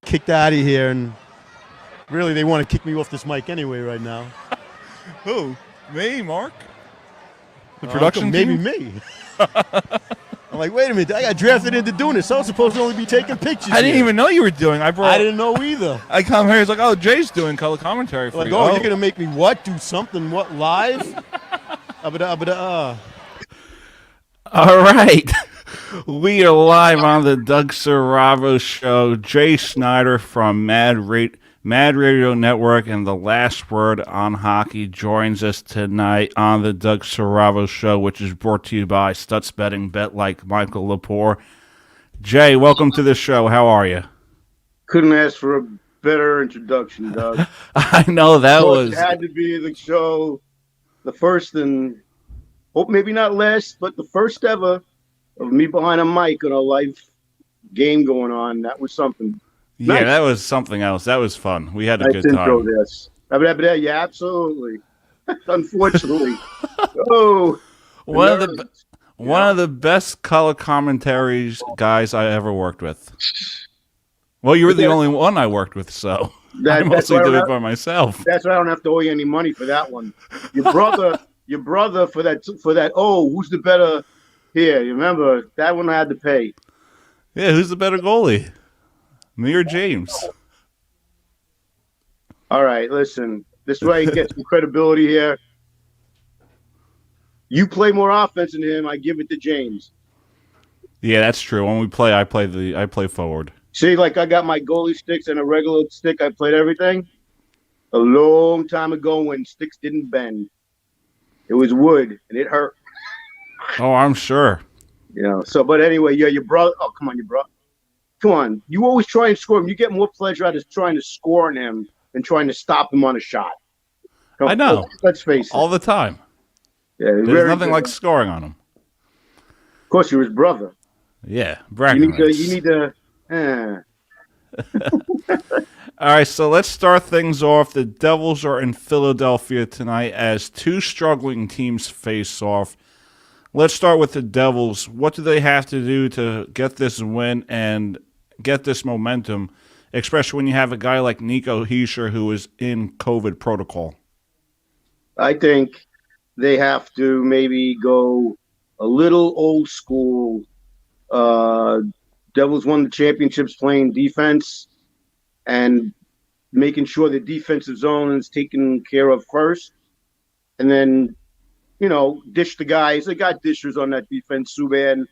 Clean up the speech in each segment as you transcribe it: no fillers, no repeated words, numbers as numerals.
kicked out of here, and really they want to kick me off this mic anyway right now. Who? Me, Mark? The production maybe me. I'm like, wait a minute, I got drafted into doing this. I was supposed to only be taking pictures. I didn't even know you were doing. I didn't know either. I come here, it's like, oh, Jay's doing color commentary for like, you. oh, you're gonna make me what? Do something what live? All right. We are live on the Doug Siravo Show. Jay Schneider from Mad Radio Network and The Last Word on Hockey joins us tonight on the Doug Siravo Show, which is brought to you by Stutz Betting, Bet Like Michael Lepore. Jay, welcome to the show. How are you? Couldn't ask for a better introduction, Doug. I know that was... It had to be the show, the first and, hope maybe not last, but the first ever of me behind a mic on a live game going on. That was something. Yeah, Nice. that was something else. That was fun. We had a good time. This. Yeah, absolutely. Unfortunately. One of the best color commentaries guys I ever worked with. Well, you were the only one I worked with, so I mostly did it by myself. That's why I don't have to owe you any money for that one. Your brother for that. Oh, who's the better? Here, you remember that one I had to pay. Yeah, who's the better goalie? Me or James? All right, listen. This way you get some credibility here. You play more offense than him. I give it to James. Yeah, that's true. When we play, I play forward. See, like I got my goalie sticks and a regular stick. I played everything a long time ago when sticks didn't bend. It was wood and it hurt. Oh, I'm sure. You know. So, but anyway, yeah, your brother. Oh, come on, your brother. Come on. You always try and score him. You get more pleasure out of trying to score on him than trying to stop him on a shot. I know. Let's face it. All the time. Yeah, there's nothing like scoring on him. Of course, you're his brother. Yeah, bragging rights. You need to. All right, so let's start things off. The Devils are in Philadelphia tonight as two struggling teams face off. Let's start with the Devils. What do they have to do to get this win and get this momentum, especially when you have a guy like Nico Hischier who is in COVID protocol? I think they have to maybe go a little old school. Devils won the championships playing defense and making sure the defensive zone is taken care of first. And then, dish the guys. They got dishers on that defense, Subban,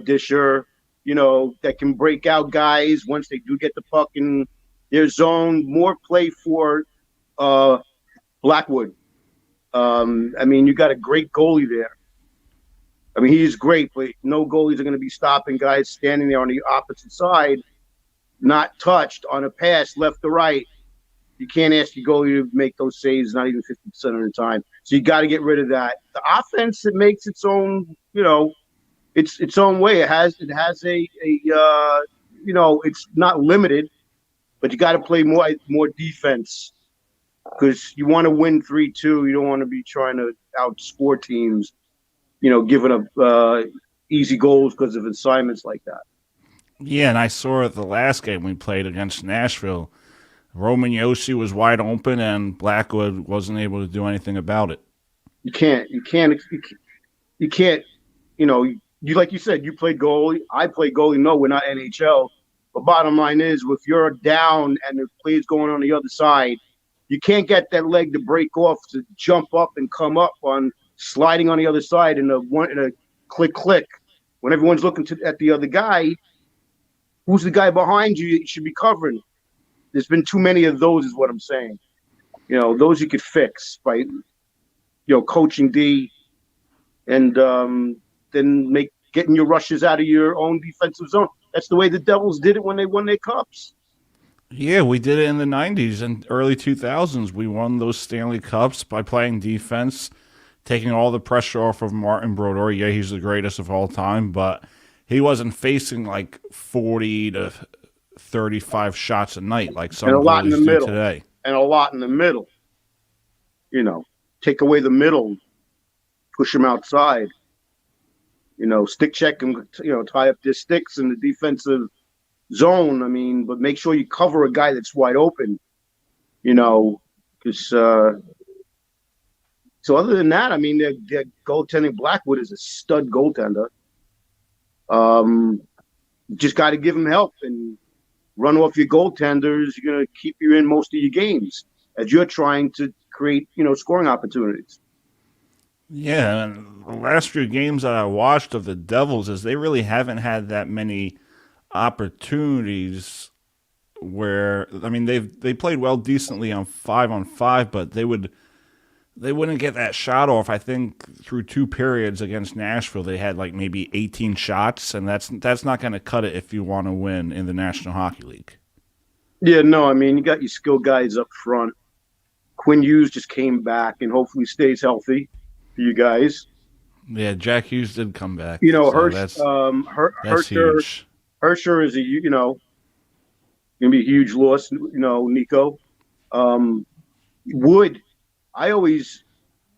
disher, that can break out guys once they do get the puck in their zone. More play for Blackwood. You got a great goalie there. He's great, but no goalies are going to be stopping guys standing there on the opposite side, not touched on a pass left to right. You can't ask your goalie to make those saves, not even 50% of the time. So you got to get rid of that. The offense, it makes its own, its own way. It has a it's not limited, but you got to play more defense because you want to win 3-2. You don't want to be trying to outscore teams, giving up easy goals because of assignments like that. Yeah, and I saw it the last game we played against Nashville. Roman Josi was wide open, and Blackwood wasn't able to do anything about it. You can't. You like you said, you played goalie. I played goalie. No, we're not NHL. But bottom line is, if you're down and the play's going on the other side, you can't get that leg to break off to jump up and come up on sliding on the other side in a click. When everyone's looking at the other guy, who's the guy behind you? You should be covering. There's been too many of those, is what I'm saying. Those you could fix by, coaching D, and then getting your rushes out of your own defensive zone. That's the way the Devils did it when they won their cups. Yeah, we did it in the 90s and early 2000s. We won those Stanley Cups by playing defense, taking all the pressure off of Martin Brodeur. Yeah, he's the greatest of all time, but he wasn't facing like 40 to 35 shots a night like some goalies do today. And a lot in the middle. Take away the middle, push them outside. Stick check them, tie up their sticks in the defensive zone. I mean, but make sure you cover a guy that's wide open. Because so other than that, I mean, their goaltending, Blackwood is a stud goaltender. Just got to give him help and run off your goaltenders. You're going to keep you in most of your games as you're trying to create, scoring opportunities. Yeah, and the last few games that I watched of the Devils is they really haven't had that many opportunities where, I mean, they played well decently on 5-on-5, but they wouldn't get that shot off. I think through 2 periods against Nashville, they had like maybe 18 shots, and that's not going to cut it if you want to win in the National Hockey League. Yeah, no, I mean, you got your skilled guys up front. Quinn Hughes just came back and hopefully stays healthy for you guys. Yeah, Jack Hughes did come back. That's huge. Hersher is going to be a huge loss. Nico Wood. I always,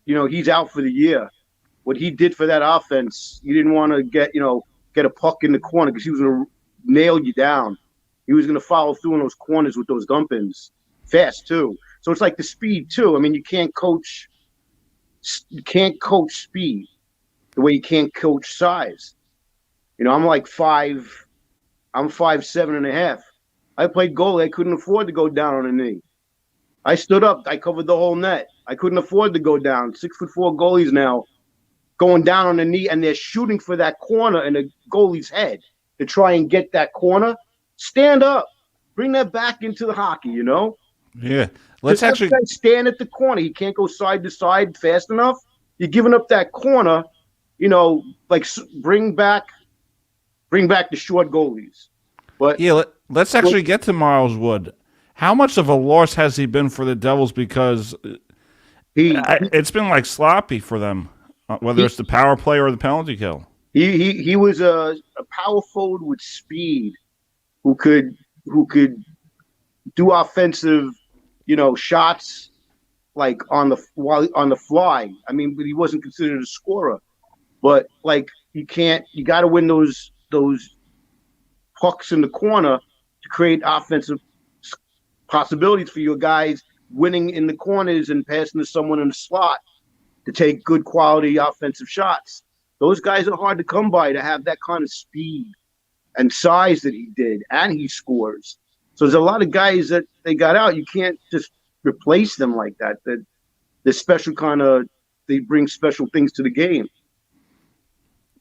he's out for the year. What he did for that offense, you didn't want to get a puck in the corner because he was going to nail you down. He was going to follow through in those corners with those dump-ins fast too. So it's like the speed too. I mean, you can't coach speed the way you can't coach size. I'm like 5'7.5". I played goalie. I couldn't afford to go down on a knee. I stood up. I covered the whole net. I couldn't afford to go down. 6'4" goalies now going down on the knee, and they're shooting for that corner in the goalie's head to try and get that corner. Stand up. Bring that back into the hockey, Yeah. Let's actually stand at the corner. He can't go side to side fast enough. You're giving up that corner, like bring back the short goalies. But yeah, let's actually get to Miles Wood. How much of a loss has he been for the Devils? Because it's been like sloppy for them, whether it's the power play or the penalty kill. He was a power forward with speed who could do offensive, shots like on the fly. I mean, but he wasn't considered a scorer. But like you got to win those pucks in the corner to create offensive possibilities for your guys winning in the corners and passing to someone in the slot to take good quality offensive shots. Those guys are hard to come by to have that kind of speed and size that he did, and he scores. So there's a lot of guys that they got out. You can't just replace them like that. That they're special they bring special things to the game.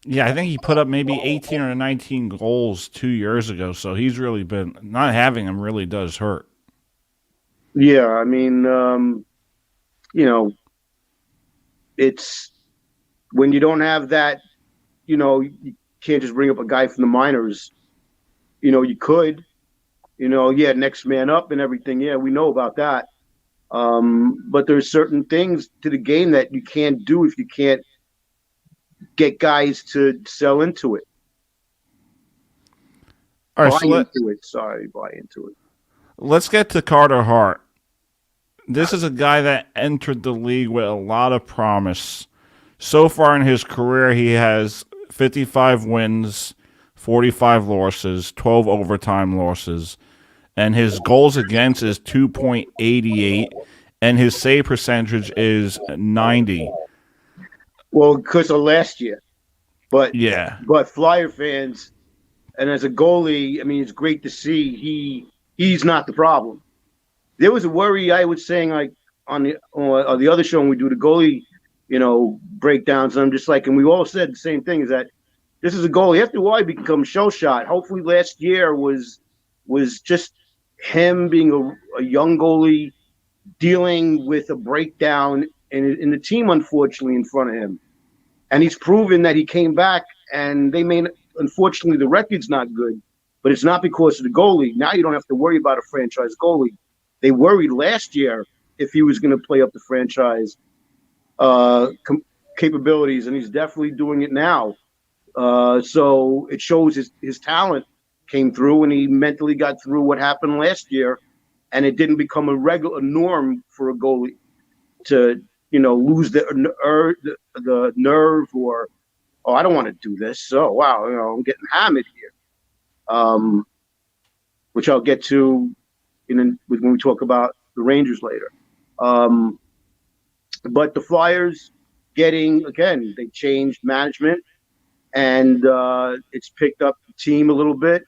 Yeah, I think he put up maybe 18 or 19 goals 2 years ago, so he's really been – not having him really does hurt. Yeah, I mean, it's – when you don't have that, you can't just bring up a guy from the minors. You could. Next man up and everything. Yeah, we know about that. But there's certain things to the game that you can't do if you can't get guys to sell into it. All right, buy into it. Let's get to Carter Hart. This is a guy that entered the league with a lot of promise. So far in his career, he has 55 wins, 45 losses, 12 overtime losses, and his goals against is 2.88, and his save percentage is 90. Well, because of last year. But yeah. But Flyer fans, and as a goalie, I mean, it's great to see he's not the problem. There was a worry I was saying like on the other show when we do the goalie, breakdowns. And I'm just like, and we all said the same thing, is that this is a goalie. After a while, he becomes shell shot. Hopefully, last year was just him being a young goalie dealing with a breakdown in the team, unfortunately, in front of him. And he's proven that he came back, and unfortunately, the record's not good, but it's not because of the goalie. Now you don't have to worry about a franchise goalie. They worried last year if he was going to play up the franchise capabilities, and he's definitely doing it now. So it shows his talent came through, and he mentally got through what happened last year, and it didn't become a regular norm for a goalie to lose the nerve or, I don't want to do this. So wow, I'm getting hammered here. which I'll get to when we talk about the Rangers later. But the Flyers again, they changed management, and it's picked up the team a little bit.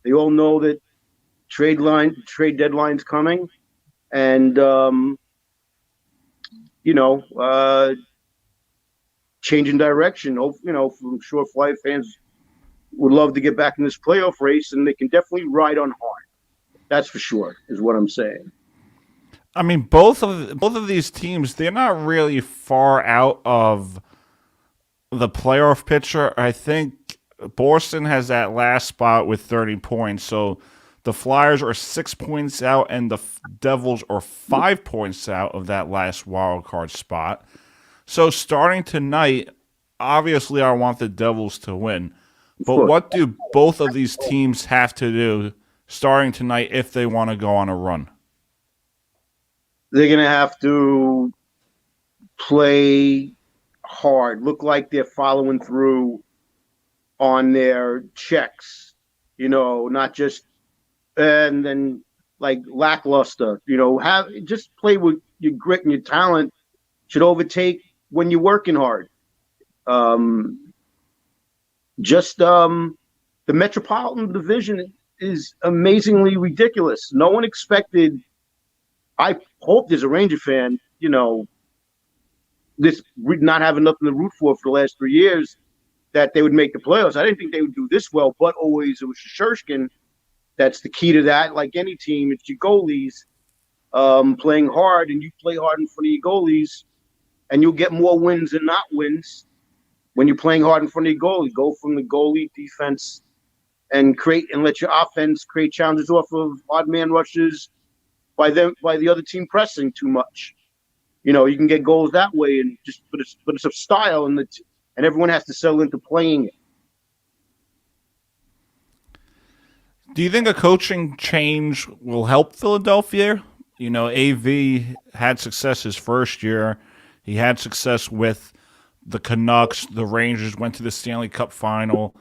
They all know that trade deadline's coming, and changing direction. I'm sure Flyer fans would love to get back in this playoff race, and they can definitely ride on Hart. That's for sure, is what I'm saying. I mean, both of these teams, they're not really far out of the playoff picture. I think Boston has that last spot with 30 points, so the Flyers are 6 points out, and the Devils are 5 points out of that last wild card spot. So starting tonight, obviously I want the Devils to win. But what do both of these teams have to do starting tonight if they want to go on a run? They're going to have to play hard, look like they're following through on their checks, not just and then like lackluster, just play with your grit and your talent should overtake when you're working hard. The Metropolitan Division is amazingly ridiculous. No one expected. I hope there's a Ranger fan, this not having nothing to root for the last 3 years, that they would make the playoffs. I didn't think they would do this well, but always it was Shasturkin. That's the key to that. Like any team, it's your goalies playing hard, and you play hard in front of your goalies, and you'll get more wins than not wins when you're playing hard in front of your goalie. Go from the goalie defense and let your offense create challenges off of odd man rushes by the other team pressing too much. You can get goals that way, and but it's a style, and everyone has to settle into playing it. Do you think a coaching change will help Philadelphia? AV had success his first year. He had success with the Canucks. The Rangers went to the Stanley Cup final.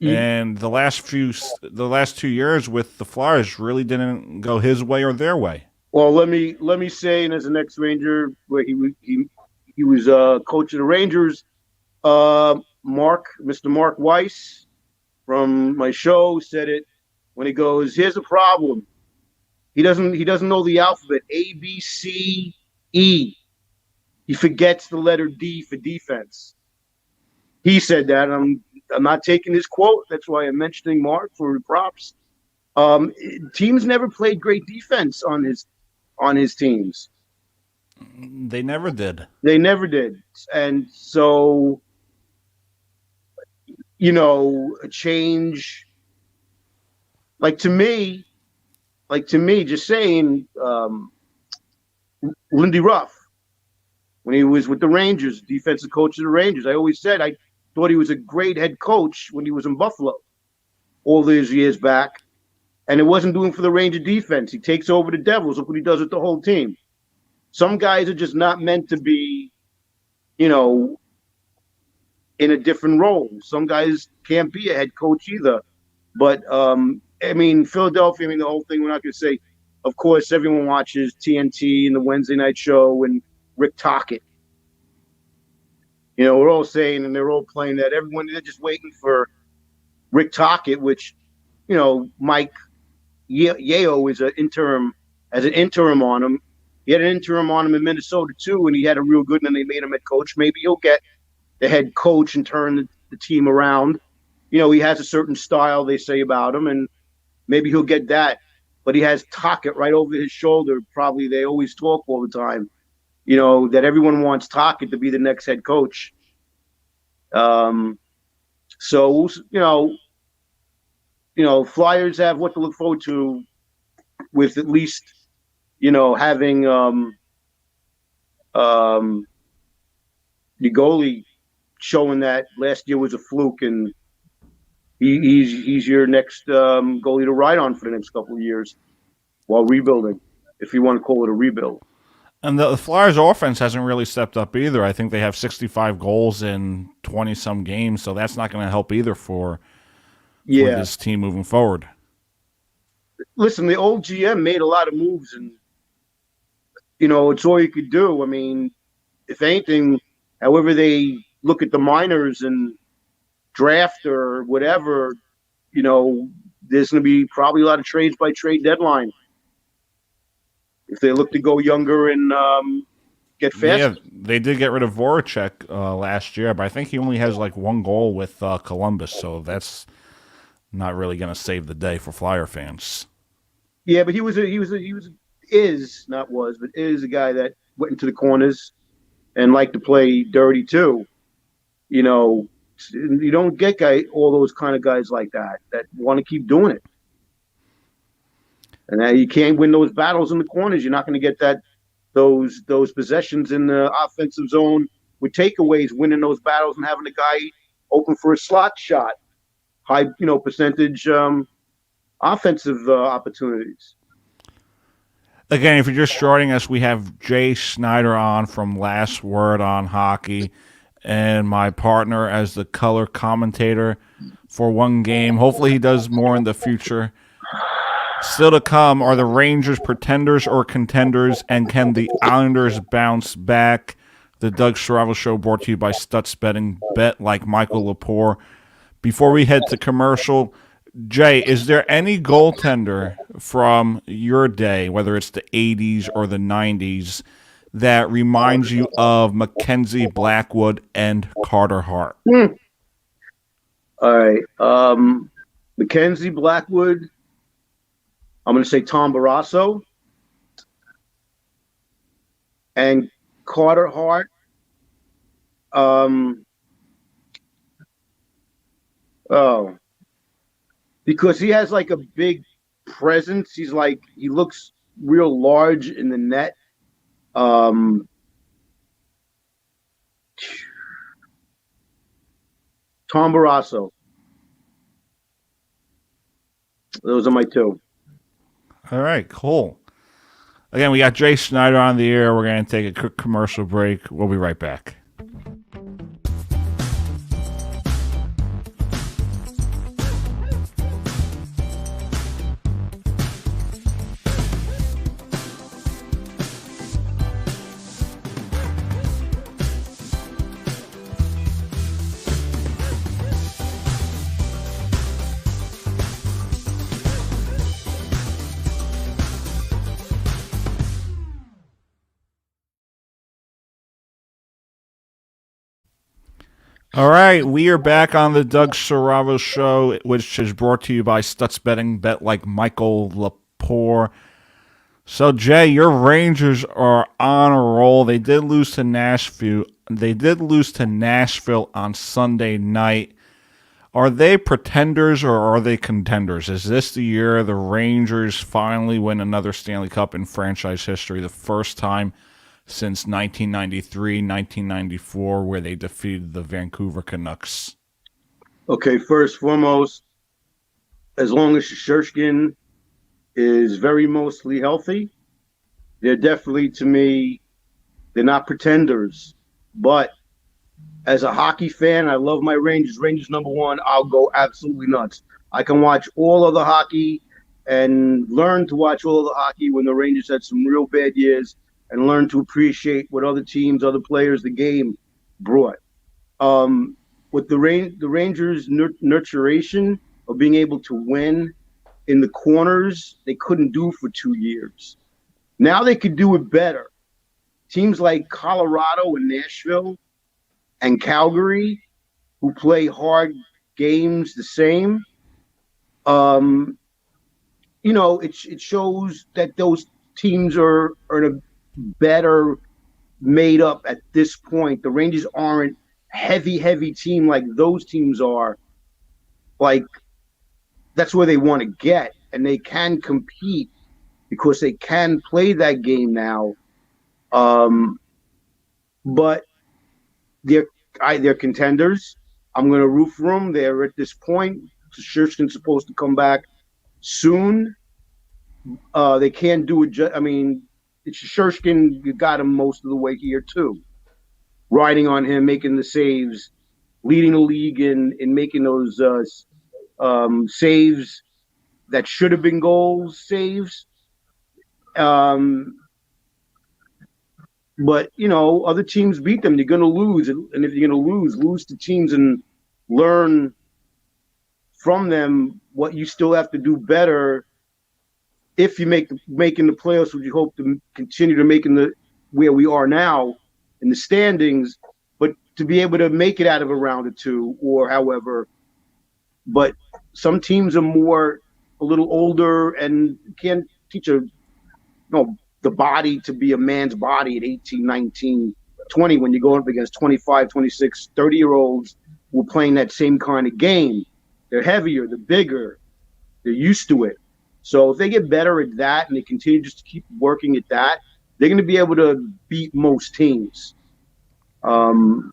And the last 2 years with the Flyers really didn't go his way or their way. Well, let me say, and as an ex-Ranger, where he was coach of the Rangers, Mr. Mark Weiss from my show said it when he goes, here's a problem. He doesn't know the alphabet, A, B, C, E. He forgets the letter D for defense. He said that. I'm not taking his quote. That's why I'm mentioning Mark for props. Teams never played great defense on his teams. They never did. And so, a change, to me, just saying, Lindy Ruff, when he was with the Rangers, defensive coach of the Rangers, I always said I thought he was a great head coach when he was in Buffalo all those years back. And it wasn't doing for the Ranger defense. He takes over the Devils. Look what he does with the whole team. Some guys are just not meant to be, in a different role. Some guys can't be a head coach either. But, Philadelphia, the whole thing, we're not going to say, of course, everyone watches TNT and the Wednesday night show and Rick Tocchet. We're all saying, and they're all playing that. They're just waiting for Rick Tocchet, which, Mike Yeo is an interim on him. He had an interim on him in Minnesota too, and he had a real good, and then they made him head coach. Maybe he'll get the head coach and turn the team around. He has a certain style, they say about him, and maybe he'll get that. But he has Tocchet right over his shoulder. Probably they always talk all the time. That everyone wants Tocchet to be the next head coach. So, Flyers have what to look forward to with at least, having the goalie showing that last year was a fluke, and he's your next goalie to ride on for the next couple of years while rebuilding, if you want to call it a rebuild. And the Flyers' offense hasn't really stepped up either. I think they have 65 goals in 20-some games, so that's not going to help either for this team moving forward. listen, the old GM made a lot of moves, and it's all you could do. I mean, if anything, however they look at the minors and draft or whatever, there's going to be probably a lot of trades by trade deadline if they look to go younger and get faster. Yeah, they did get rid of Voracek last year, but I think he only has like one goal with Columbus, so that's not really going to save the day for Flyer fans. Yeah, but he is not was, but is a guy that went into the corners and liked to play dirty too. You don't get all those kind of guys like that want to keep doing it. And you can't win those battles in the corners. You're not going to get those possessions in the offensive zone with takeaways, winning those battles and having a guy open for a slot shot, high percentage offensive opportunities. Again, if you're just joining us, we have Jay Schneider on from Last Word on Hockey, and my partner as the color commentator for one game. Hopefully he does more in the future. Still to come, are the Rangers pretenders or contenders, and can the Islanders bounce back? The Doug Siravo Show brought to you by Stutz Betting, bet like Michael Lepore. Before we head to commercial, Jay, is there any goaltender from your day, whether it's the 80s or the 90s, that reminds you of Mackenzie Blackwood and Carter Hart? All right. Mackenzie Blackwood, I'm going to say Tom Barrasso. And Carter Hart, because he has like a big presence. He looks real large in the net. Tom Barrasso. Those are my two. All right, cool. Again, we got Jay Schneider on the air. We're going to take a quick commercial break. We'll be right back. All right, we are back on the Doug Siravo Show, which is brought to you by Stutz Betting, bet like Michael Lepore. So, Jay, your Rangers are on a roll. They did lose to Nashville. On Sunday night. Are they pretenders or are they contenders? Is this the year the Rangers finally win another Stanley Cup in franchise history, the first time since 1993, 1994, where they defeated the Vancouver Canucks? Okay, first foremost, as long as Shasturkin is very mostly healthy, they're definitely, to me, they're not pretenders. But as a hockey fan, I love my Rangers. Rangers number one, I'll go absolutely nuts. I can watch all of the hockey and learn to watch all of the hockey when the Rangers had some real bad years, and learn to appreciate what other teams, other players, the game brought. With the Rangers' nurturation of being able to win in the corners, they couldn't do for 2 years. Now they could do it better. Teams like Colorado and Nashville and Calgary, who play hard games the same, it shows that those teams are in a better made up at this point. The Rangers aren't heavy team like those teams are. Like, that's where they want to get, and they can compete because they can play that game now. But they're contenders. I'm going to root for them. They're at this point. Shasturkin's supposed to come back soon. They can't do it. Shasturkin got him most of the way here too. Riding on him, making the saves, leading the league in making those saves that should have been goals saves. Um, but other teams beat them. You're going to lose, and if you're going to lose to teams and learn from them what you still have to do better. If you making the playoffs, which you hope to continue to make in where we are now in the standings, but to be able to make it out of a round or two or however. But some teams are a little older and can't teach the body to be a man's body at 18, 19, 20 when you're going up against 25, 26, 30-year-olds who are playing that same kind of game. They're heavier, they're bigger, they're used to it. So if they get better at that and they continue just to keep working at that, they're going to be able to beat most teams. But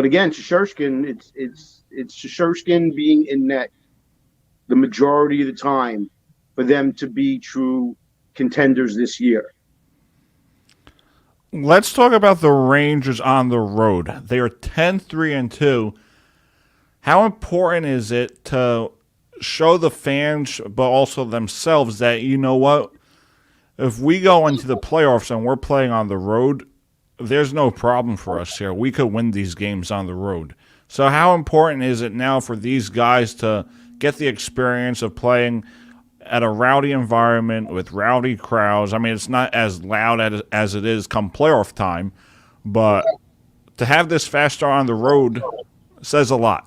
again, Shasturkin, it's Shasturkin being in net the majority of the time for them to be true contenders this year. Let's talk about the Rangers on the road. They are 10-3-2. How important is it to show the fans, but also themselves, that, you know what, if we go into the playoffs and we're playing on the road, there's no problem for us here. We could win these games on the road. So how important is it now for these guys to get the experience of playing at a rowdy environment with rowdy crowds? I mean, it's not as loud as it is come playoff time, but to have this fast start on the road says a lot.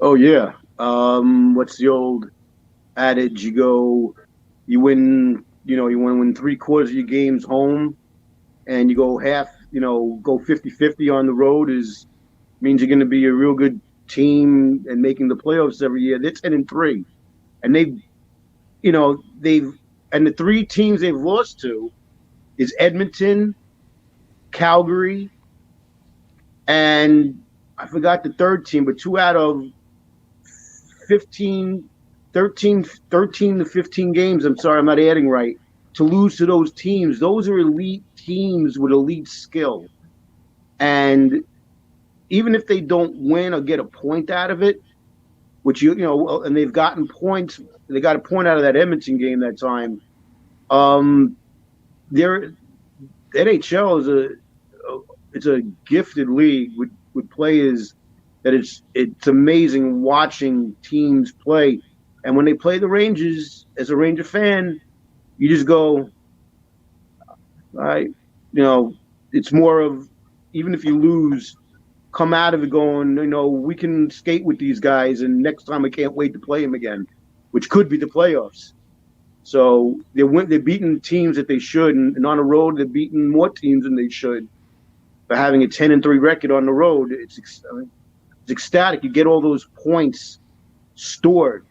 Oh, yeah. What's the old adage? You win 3/4 of your games home, and you go go 50-50 on the road means you're going to be a real good team and making the playoffs every year. They're 10-3, and and the three teams they've lost to is Edmonton, Calgary, and I forgot the third team, but 2 out of 13 to 15 games. I'm sorry, I'm not adding right. To lose to those teams, those are elite teams with elite skill. And even if they don't win or get a point out of it, which and they've gotten points, they got a point out of that Edmonton game that time. Their NHL it's a gifted league with players that it's amazing watching teams play. And when they play the Rangers, as a Ranger fan, you just go, it's more of, even if you lose, come out of it going, we can skate with these guys, and next time I can't wait to play them again, which could be the playoffs. So they're beating teams that they should, and on the road they're beating more teams than they should. By having a 10-3 record on the road, it's ecstatic. You get all those points stored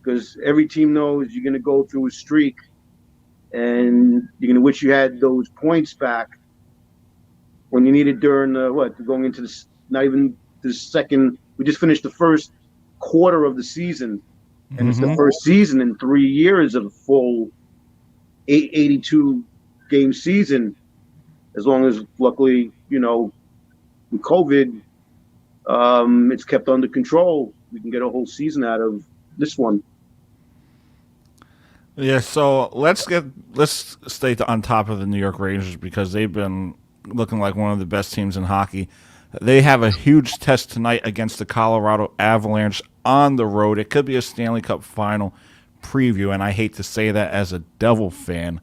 because every team knows you're going to go through a streak, and you're going to wish you had those points back when you need it during going into this. Not even the second. We just finished the first quarter of the season, and it's the first season in 3 years of a full 82 game season. As long as, luckily, with COVID, it's kept under control. We can get a whole season out of this one. Yeah, so let's stay on top of the New York Rangers because they've been looking like one of the best teams in hockey. They have a huge test tonight against the Colorado Avalanche on the road. It could be a Stanley Cup final preview, and I hate to say that as a Devil fan.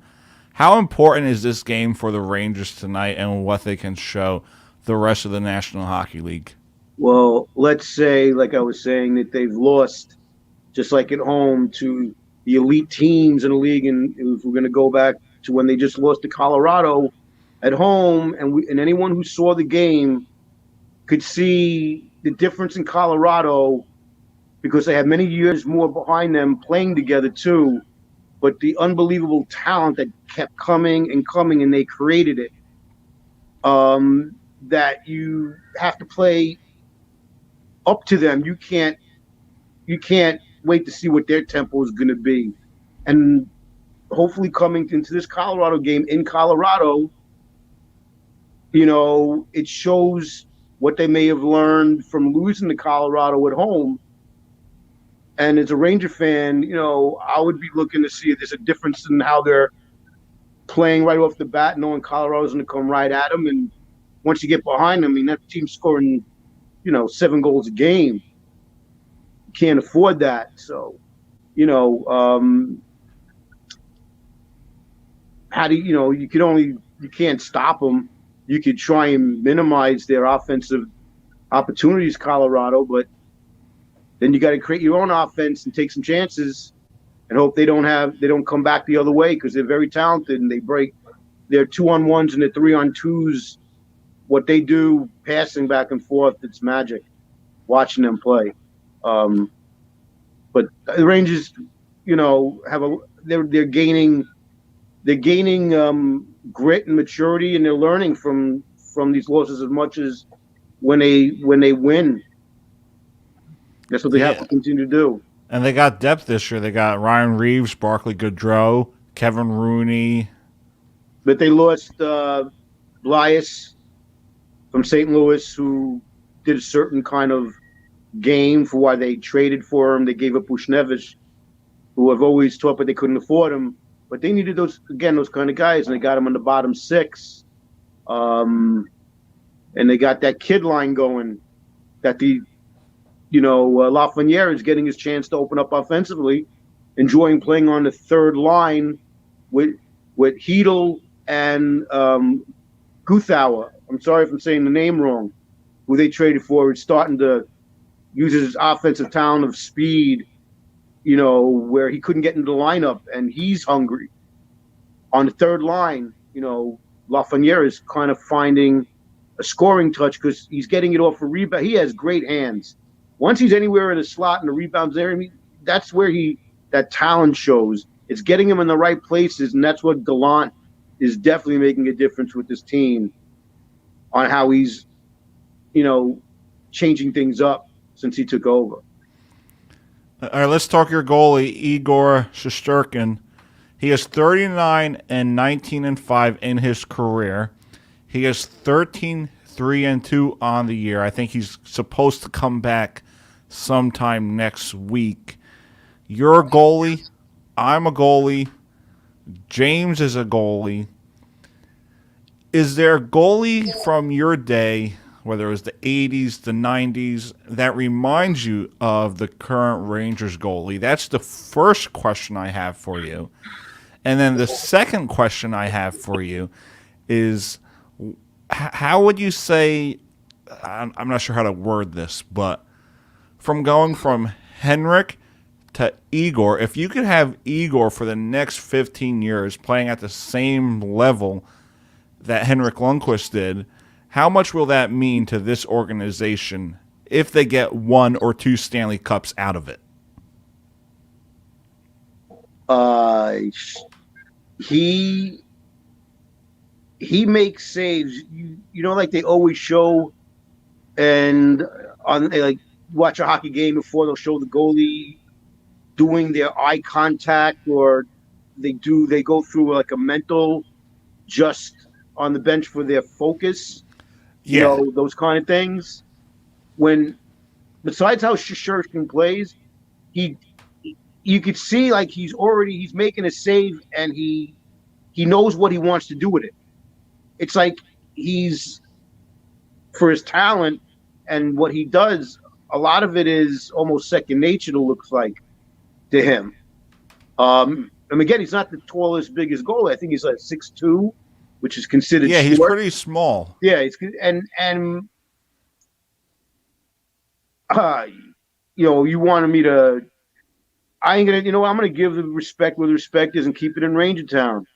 How important is this game for the Rangers tonight and what they can show the rest of the National Hockey League? Well, let's say, like I was saying, that they've lost, just like at home, to the elite teams in the league. And if we're going to go back to when they just lost to Colorado at home, and anyone who saw the game could see the difference in Colorado because they had many years more behind them playing together too. But the unbelievable talent that kept coming, and they created it. That you have to play up to them. You can't wait to see what their tempo is going to be. And hopefully coming into this Colorado game in Colorado, it shows what they may have learned from losing to Colorado at home And as a Ranger fan, I would be looking to see if there's a difference in how they're playing right off the bat, knowing Colorado's going to come right at them. And once you get behind them, I mean, that team's scoring, 7 goals a game. You can't afford that. So, how do you can't stop them. You could try and minimize their offensive opportunities, Colorado, but then you got to create your own offense and take some chances and hope they don't come back the other way, because they're very talented and they break their 2-on-1s and their 3-on-2s. What they do passing back and forth, it's magic watching them play. But the Rangers, they're gaining grit and maturity, and they're learning from these losses as much as when they win. That's what they have to continue to do. And they got depth this year. They got Ryan Reeves, Barclay Goodrow, Kevin Rooney. But they lost Blias from St. Louis, who did a certain kind of game for why they traded for him. They gave up Bushnevich, who I've always thought, but they couldn't afford him. But they needed those kind of guys, and they got him in the bottom 6. And they got that kid line going that Lafreniere is getting his chance to open up offensively, enjoying playing on the third line with Hedel and Guthauer. I'm sorry if I'm saying the name wrong, who they traded for. Is starting to use his offensive talent of speed, where he couldn't get into the lineup, and he's hungry. On the third line, Lafreniere is kind of finding a scoring touch because he's getting it off a rebound. He has great hands. Once he's anywhere in the slot and the rebound's there, that's where that talent shows. It's getting him in the right places, and that's what Gallant is definitely making a difference with this team on how he's, changing things up since he took over. All right, let's talk your goalie, Igor Shasturkin. He has 39 and 19 and 5 in his career. He has 13, 3 and 2 on the year. I think he's supposed to come back sometime next week. You're a goalie. I'm a goalie. James is a goalie. Is there a goalie from your day, whether it was the 80s, the 90s, that reminds you of the current Rangers goalie? That's the first question I have for you. And then the second question I have for you is, how would you say, I'm not sure how to word this, but from going from Henrik to Igor, if you could have Igor for the next 15 years playing at the same level that Henrik Lundqvist did, how much will that mean to this organization if they get 1 or 2 Stanley Cups out of it? He makes saves. Like they always show, and they watch a hockey game before they'll show the goalie doing their eye contact, or they go through like a mental just on the bench for their focus. Yeah. Those kind of things. When, besides how Shasturkin plays, you could see like he's making a save and he knows what he wants to do with it. It's like he's, for his talent and what he does, a lot of it is almost second nature, it looks like, to him. And again, he's not the tallest, biggest goalie. I think he's like 6'2", which is considered short. He's pretty small. Yeah, you wanted me to. I'm gonna give the respect where the respect is and keep it in Ranger Town.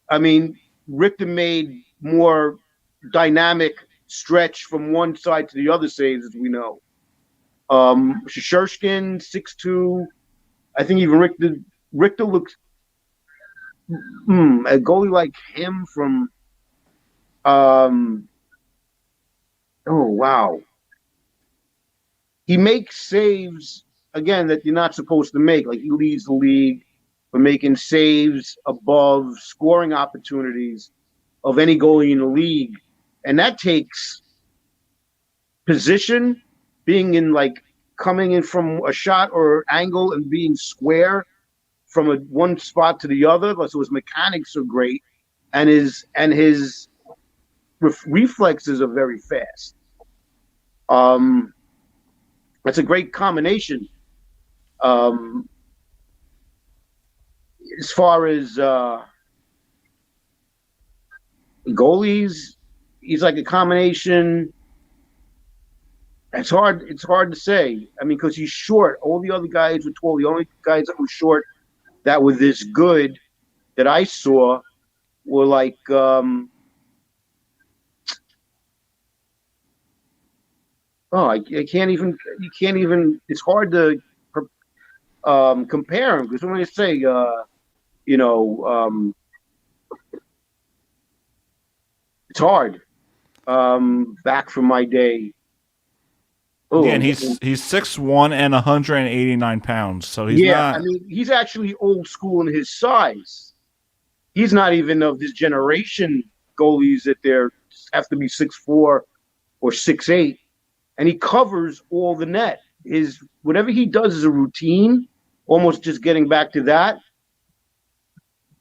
I mean, Richter made more dynamic stretch from one side to the other saves, as we know. Shasturkin, 6'2". I think even Richter looks a goalie like him from oh wow. He makes saves again that you're not supposed to make. Like, he leads the league for making saves above scoring opportunities of any goalie in the league. And that takes position, being in like coming in from a shot or angle and being square from one spot to the other. So his mechanics are great, and his reflexes are very fast. That's a great combination. As far as goalies, he's like a combination. It's hard to say. I mean, because he's short. All the other guys were tall. The only guys that were short that were this good that I saw were like I can't even. You can't even. It's hard to compare them because when I say it's hard. Back from my day. Oh, and he's 6'1" and 189 pounds. So he's not. I mean, he's actually old school in his size. He's not even of this generation goalies that they have to be 6'4" or 6'8", and he covers all the net. Whatever he does is a routine. Almost just getting back to that.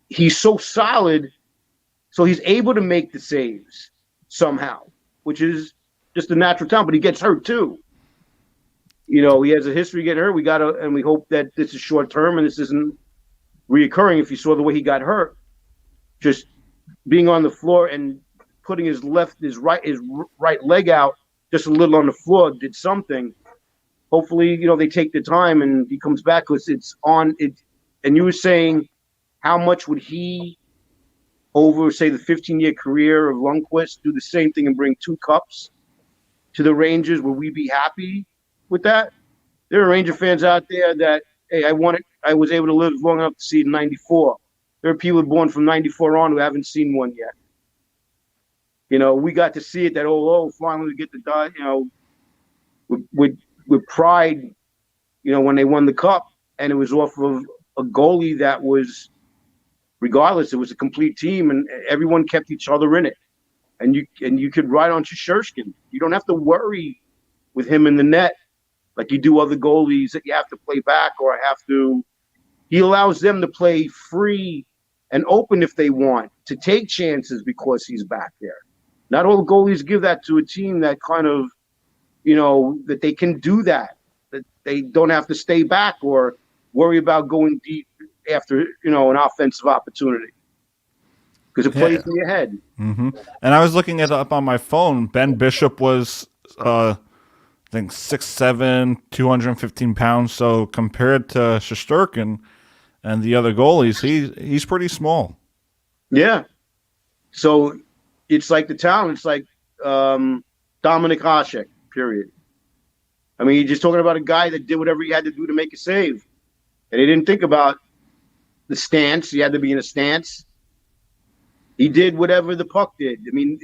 He's so solid, so he's able to make the saves somehow, which is just a natural talent. But he gets hurt too. He has a history of getting hurt. And we hope that this is short term and this isn't reoccurring. If you saw the way he got hurt, just being on the floor and putting his right leg out just a little on the floor did something. Hopefully, they take the time and he comes back because it's on it. And you were saying, how much would he, over say the 15-year career of Lundqvist, do the same thing and bring 2 cups to the Rangers? Would we be happy with that? There are Ranger fans out there that, hey, I was able to live long enough to see it in 94. There are people born from 94 on who haven't seen one yet. We got to see it that, finally we get to die, with pride, when they won the cup, and it was off of a goalie that was, regardless, it was a complete team and everyone kept each other in it. And you could ride on Shasturkin. You don't have to worry with him in the net like you do other goalies that you have to play back or he allows them to play free and open if they want, to take chances because he's back there. Not all goalies give that to a team that kind of, that they can do that they don't have to stay back or worry about going deep after, an offensive opportunity. Because it plays in your head. Mm-hmm. And I was looking it up on my phone. Ben Bishop was, I think, 6'7", 215 pounds. So compared to Shasturkin and the other goalies, he's pretty small. Yeah. So it's like the talent. It's like Dominic Hasek, period. I mean, you're just talking about a guy that did whatever he had to do to make a save. And he didn't think about the stance. He had to be in a stance. He did whatever the puck did. I mean,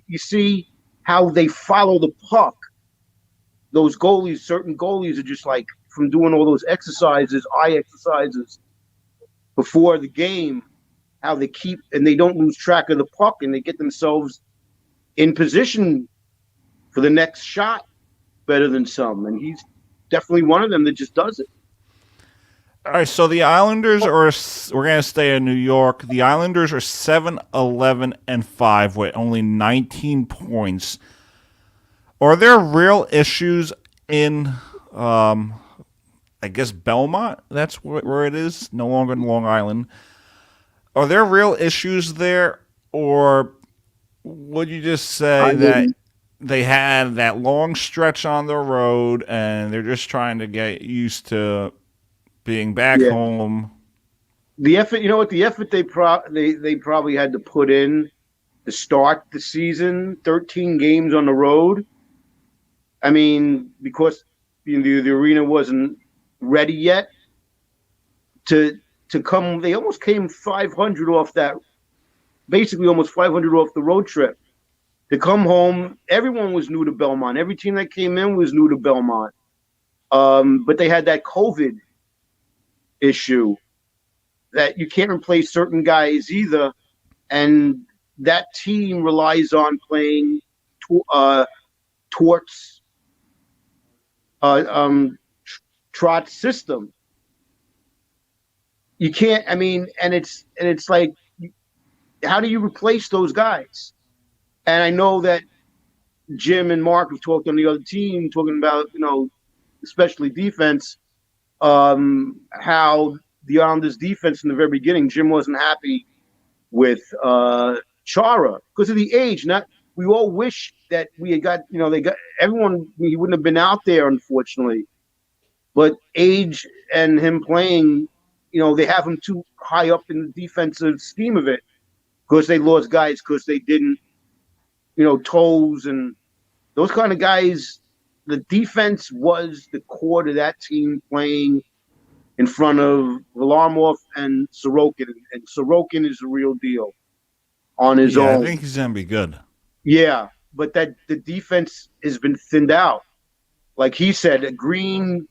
you see how they follow the puck. Those goalies, certain goalies are just like from doing all those exercises, eye exercises before the game, how they keep, and they don't lose track of the puck and they get themselves in position for the next shot better than some. And he's definitely one of them that just does it. All right, so the Islanders we're going to stay in New York. The Islanders are 7-11-5 with only 19 points. Are there real issues in, I guess, Belmont? That's where it is, no longer in Long Island. Are there real issues there, or would you just say that they had that long stretch on the road and they're just trying to get used to being back home? The effort, the effort they probably had to put in to start the season, 13 games on the road. I mean, because the arena wasn't ready yet to come. They almost came 500 off that, basically almost 500 off the road trip. To come home, everyone was new to Belmont. Every team that came in was new to Belmont. But they had that COVID issue that you can't replace certain guys either, and that team relies on playing Torts uh, um, Trot's system. You can't. I mean, and it's like, how do you replace those guys? And I know that Jim and Mark have talked on the other team, talking about, especially defense, how the Islanders' defense in the very beginning, Jim wasn't happy with Chara because of the age. We all wish that we had got, they got everyone. He wouldn't have been out there, unfortunately. But age and him playing, they have him too high up in the defensive scheme of it because they lost guys because they didn't, toes and those kind of guys. The defense was the core to that team playing in front of Varlamov and Sorokin. And Sorokin is the real deal on his own. I think he's going to be good. Yeah, but the defense has been thinned out. Like he said, Green,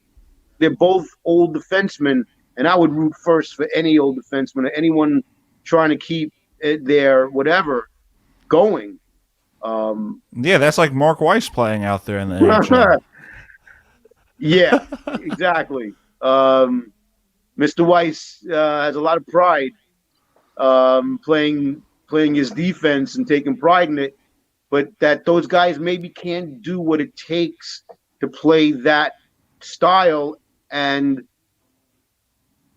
they're both old defensemen, and I would root first for any old defenseman or anyone trying to keep their whatever going. Yeah, that's like Mark Weiss playing out there in the NHL. Yeah, exactly. Mr. Weiss has a lot of pride playing his defense and taking pride in it, but that those guys maybe can't do what it takes to play that style, and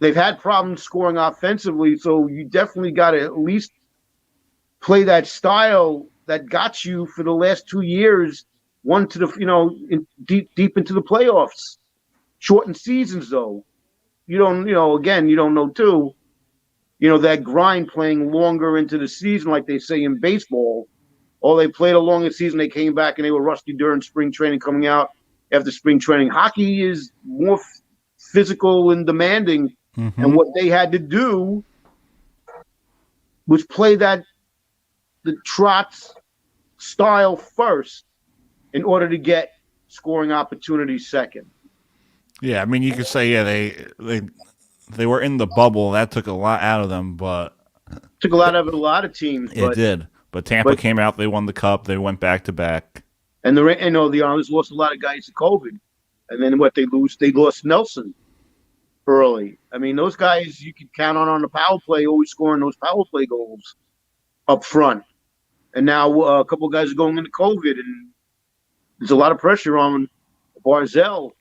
they've had problems scoring offensively, so you definitely got to at least play that style that got you for the last 2 years, one to the deep into the playoffs. Shortened seasons though, you don't know too. That grind playing longer into the season, like they say in baseball. Or they played a longer season, they came back and they were rusty during spring training. Coming out after spring training, hockey is more physical and demanding, and what they had to do was play the Trotz style first in order to get scoring opportunities second. Yeah, I mean, you could say, they were in the bubble. That took a lot out of them, but took a lot out of a lot of teams. It did. But Tampa came out. They won the cup. They went back to back. And the Islanders lost a lot of guys to COVID. And then what they lose? They lost Nelson early. I mean, those guys you could count on the power play, always scoring those power play goals up front. And now a couple of guys are going into COVID, and there's a lot of pressure on Barzell.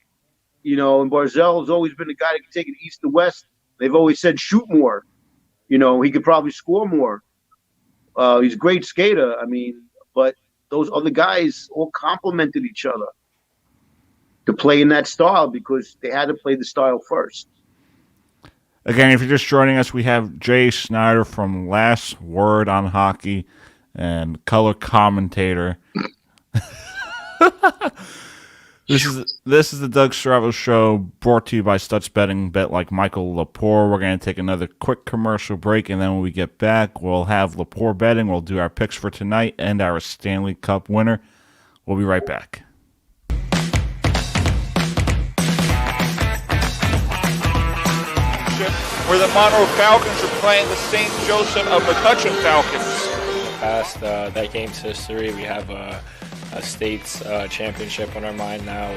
And Barzell has always been the guy that can take it east to west. They've always said shoot more. He could probably score more. He's a great skater. I mean, but those other guys all complemented each other to play in that style because they had to play the style first. Again, if you're just joining us, we have Jay Schneider from Last Word on Hockey and color commentator. This is the Doug Siravo Show, brought to you by Stutz Betting. Bet like Michael Lepore. We're going to take another quick commercial break, and then when we get back, we'll have Lepore betting. We'll do our picks for tonight and our Stanley Cup winner. We'll be right back. Where the Monroe Falcons are playing the St. Joseph of McCutcheon Falcons. Past that game's history, we have a state's championship on our mind now.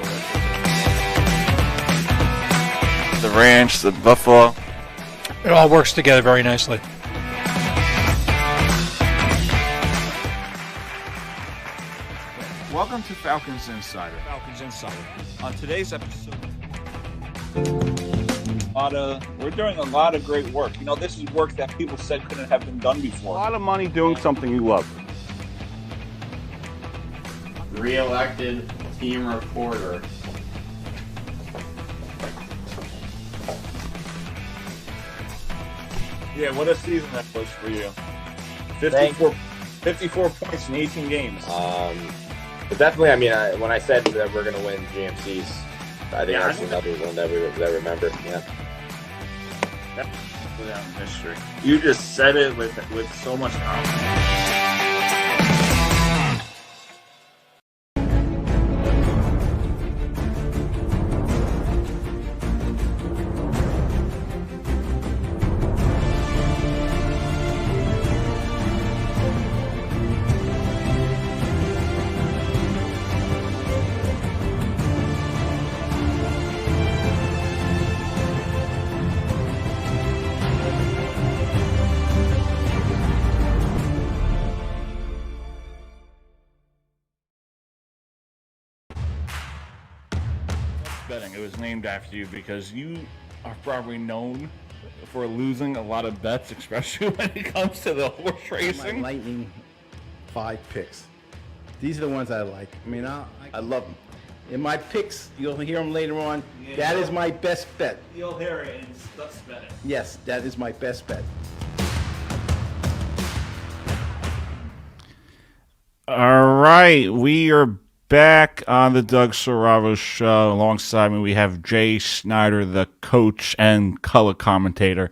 The Ranch, the Buffalo. It all works together very nicely. Welcome to Falcons Insider. Falcons Insider. On today's episode, we're doing a lot of great work. This is work that people said couldn't have been done before. A lot of money doing something you love. Re-elected team reporter. Yeah, what a season that was for you. 54 points in 18 games. But definitely, when I said that we're going to win GMCs, I think that's another one that I remember. Yeah. That's without history. You just said it with so much confidence. Betting. It was named after you because you are probably known for losing a lot of bets, especially when it comes to the horse My racing. lightning 5 picks. These are the ones I like. I mean, I love them. In my picks, you'll hear them later on. Yeah. That is my best bet. You'll hear it, and that's betting. Yes, that is my best bet. All right, we are back on the Doug Siravo Show. Alongside me, we have Jay Schneider, the coach and color commentator.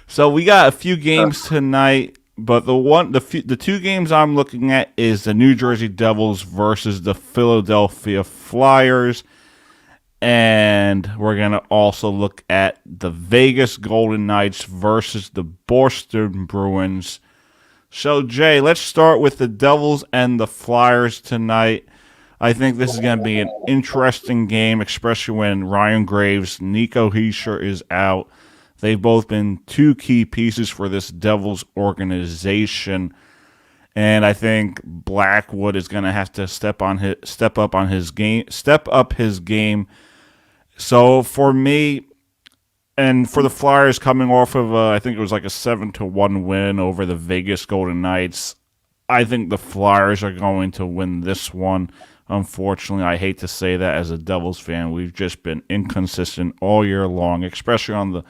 So we got a few games tonight, but the two games I'm looking at is the New Jersey Devils versus the Philadelphia Flyers, and we're gonna also look at the Vegas Golden Knights versus the Boston Bruins. So, Jay, let's start with the Devils and the Flyers tonight. I think this is going to be an interesting game, especially when Ryan Graves, Nico Hischier is out. They've both been two key pieces for this Devils organization, and I think Blackwood is going to have to step up his game. So for me, and for the Flyers coming off of I think it was like a 7-1 win over the Vegas Golden Knights, I think the Flyers are going to win this one. Unfortunately, I hate to say that as a Devils fan. We've just been inconsistent all year long, especially on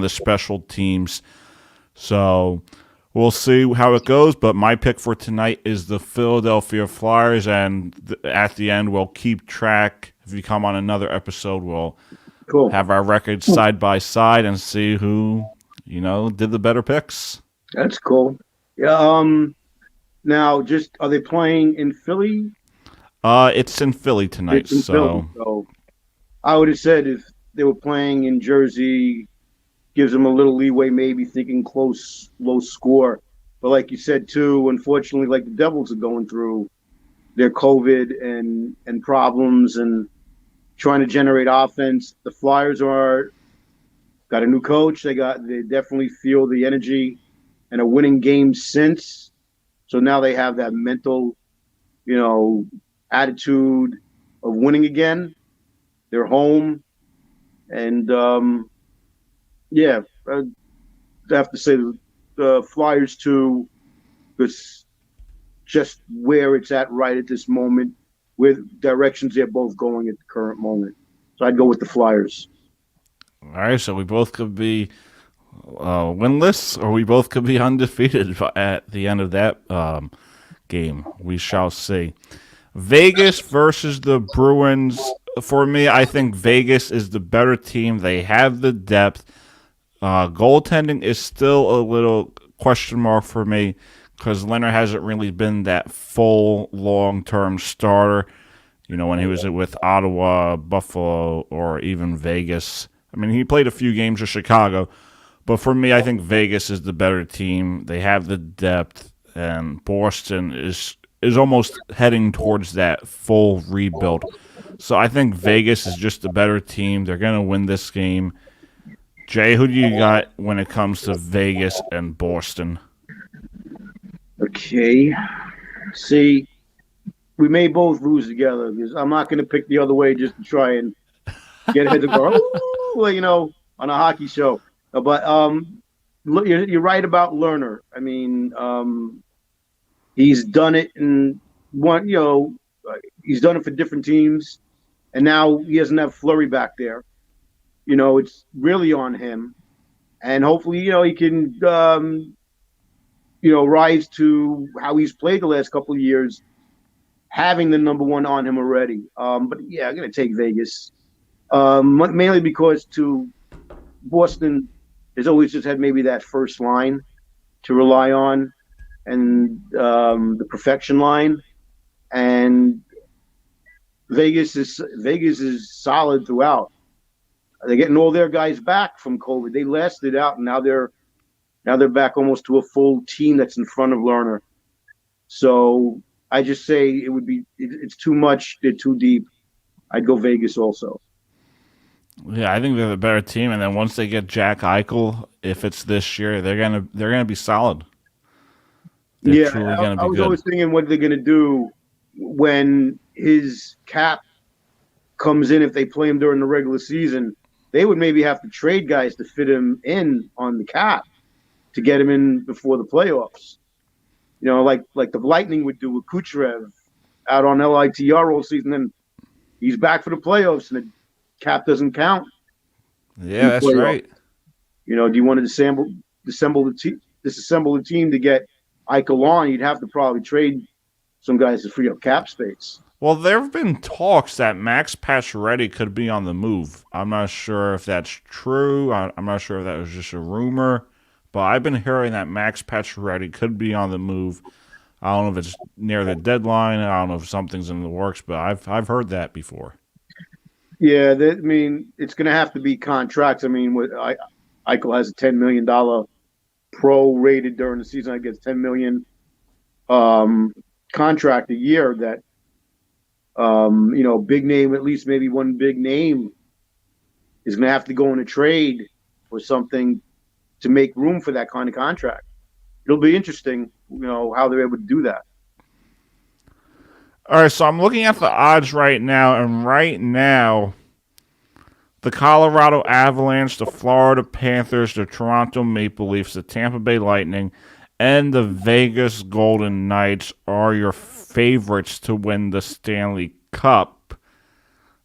the special teams. So we'll see how it goes, but my pick for tonight is the Philadelphia Flyers, and at the end we'll keep track. If you come on another episode, we'll have our records side by side and see who, did the better picks. That's cool. Yeah. Now, are they playing in Philly? It's in Philly tonight. It's in Philly, so I would have said if they were playing in Jersey, gives them a little leeway, maybe thinking close, low score. But like you said too, unfortunately, like the Devils are going through their COVID and problems and trying to generate offense. The Flyers got a new coach. They definitely feel the energy and are winning games since. So now they have that mental, attitude of winning again. They're home. And, I have to say the Flyers too, because just where it's at right at this moment, with directions they're both going at the current moment. So I'd go with the Flyers. All right, so we both could be winless, or we both could be undefeated at the end of that game. We shall see. Vegas versus the Bruins. For me, I think Vegas is the better team. They have the depth. Goaltending is still a little question mark for me because Leonard hasn't really been that full long-term starter, when he was with Ottawa, Buffalo, or even Vegas. I mean, he played a few games with Chicago, but for me, I think Vegas is the better team. They have the depth, and Boston is almost heading towards that full rebuild. So I think Vegas is just the better team. They're going to win this game. Jay, who do you got when it comes to Vegas and Boston? Okay. See, we may both lose together because I'm not going to pick the other way just to try and get ahead to go, on a hockey show. But look, you're right about Lerner. I mean, he's done it in one. He's done it for different teams, and now he doesn't have Fleury back there. It's really on him, and hopefully, he can, rise to how he's played the last couple of years, having the number one on him already. But yeah, I'm gonna take Vegas, mainly because Boston has always just had maybe that first line to rely on, and the perfection line, and Vegas is solid throughout. They're getting all their guys back from COVID. They lasted out, and now they're back almost to a full team that's in front of Lerner. So I just say it's too much. They're too deep. I'd go Vegas also. Yeah, I think they're the better team, and then once they get Jack Eichel, if it's this year, they're gonna be solid. I was always thinking what they're gonna do when his cap comes in, if they play him during the regular season, they would maybe have to trade guys to fit him in on the cap to get him in before the playoffs. You know, like the Lightning would do with Kucherov out on LITR all season, and he's back for the playoffs, and the cap doesn't count. Yeah, that's right. You know, do you want to disassemble the team to get Eichel on? You'd have to probably trade some guys to free up cap space. Well, there have been talks that Max Pacioretty could be on the move. I'm not sure if that's true. I'm not sure if that was just a rumor. But I've been hearing that Max Pacioretty could be on the move. I don't know if it's near the deadline. I don't know if something's in the works, but I've heard that before. Yeah, I mean, it's going to have to be contracts. I mean, Eichel has a $10 million pro-rated during the season. I guess $10 million contract a year that, you know, big name, at least maybe one big name is going to have to go in a trade or something to make room for that kind of contract. It'll be interesting, you know, how they're able to do that. All right, so I'm looking at the odds right now, and right now, the Colorado Avalanche, the Florida Panthers, the Toronto Maple Leafs, the Tampa Bay Lightning, and the Vegas Golden Knights are your favorites to win the Stanley Cup.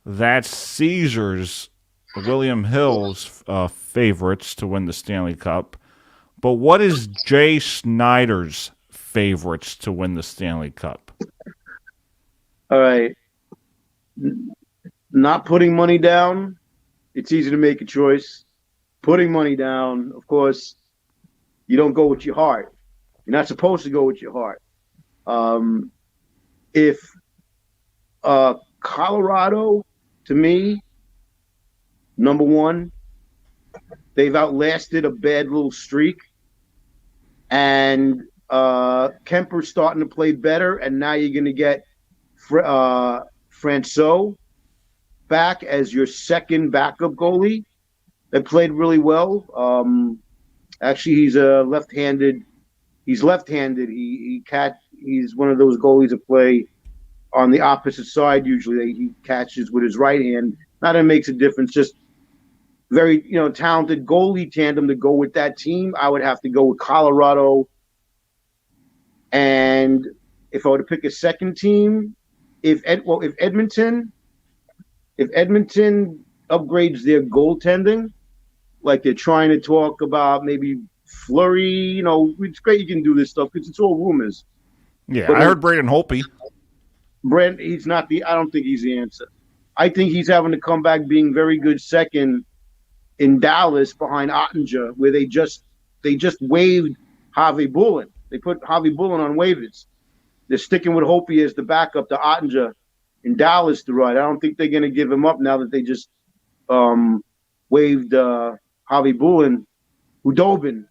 That's Caesars, William Hill's favorites to win the Stanley Cup. But what is Jay Schneider's favorites to win the Stanley Cup? All right. Not putting money down, it's easy to make a choice. Putting money down, of course, you don't go with your heart. You're not supposed to go with your heart. If Colorado, to me, number one, they've outlasted a bad little streak. And Kemper's starting to play better, and now you're going to get Francois back as your second backup goalie that played really well. Actually, he's left-handed. He's left-handed. He's one of those goalies that play on the opposite side. Usually, he catches with his right hand. Not that it makes a difference. Just very, you know, talented goalie tandem to go with that team. I would have to go with Colorado. And if I were to pick a second team, if Edmonton upgrades their goaltending, like they're trying to talk about maybe Fleury, you know, it's great you can do this stuff because it's all rumors. Yeah, but I heard Braden Holtby. He's not I don't think he's the answer. I think he's having to come back being very good second in Dallas behind Ottinger, where they just waived Harvey Bullen. They put Harvey Bullen on waivers. They're sticking with Hopi as the backup to Ottinger in Dallas to ride. I don't think they're going to give him up now that they just waived Harvey Bullen, Hudobin,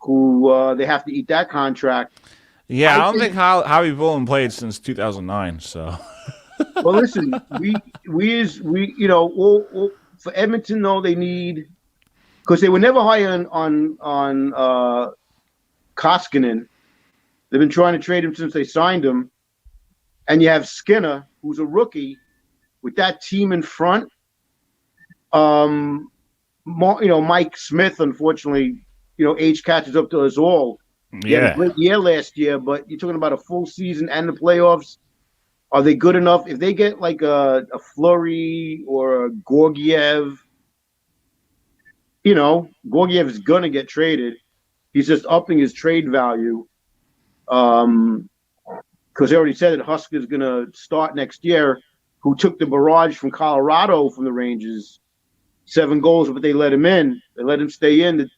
who they have to eat that contract. Yeah, I don't think Harvey Bullen played since 2009. So, well, listen, we you know, for Edmonton though they need, because they were never high on Koskinen. They've been trying to trade him since they signed him, and you have Skinner, who's a rookie, with that team in front. You know, Mike Smith, unfortunately, you know, age catches up to us all. He had a great year last year, but you're talking about a full season and the playoffs. Are they good enough? If they get like a Fleury or a Gorgiev, you know, Gorgiev is going to get traded. He's just upping his trade value. Because they already said that Husker is going to start next year, who took the barrage from Colorado from the Rangers, 7 goals, but they let him in. They let him stay in.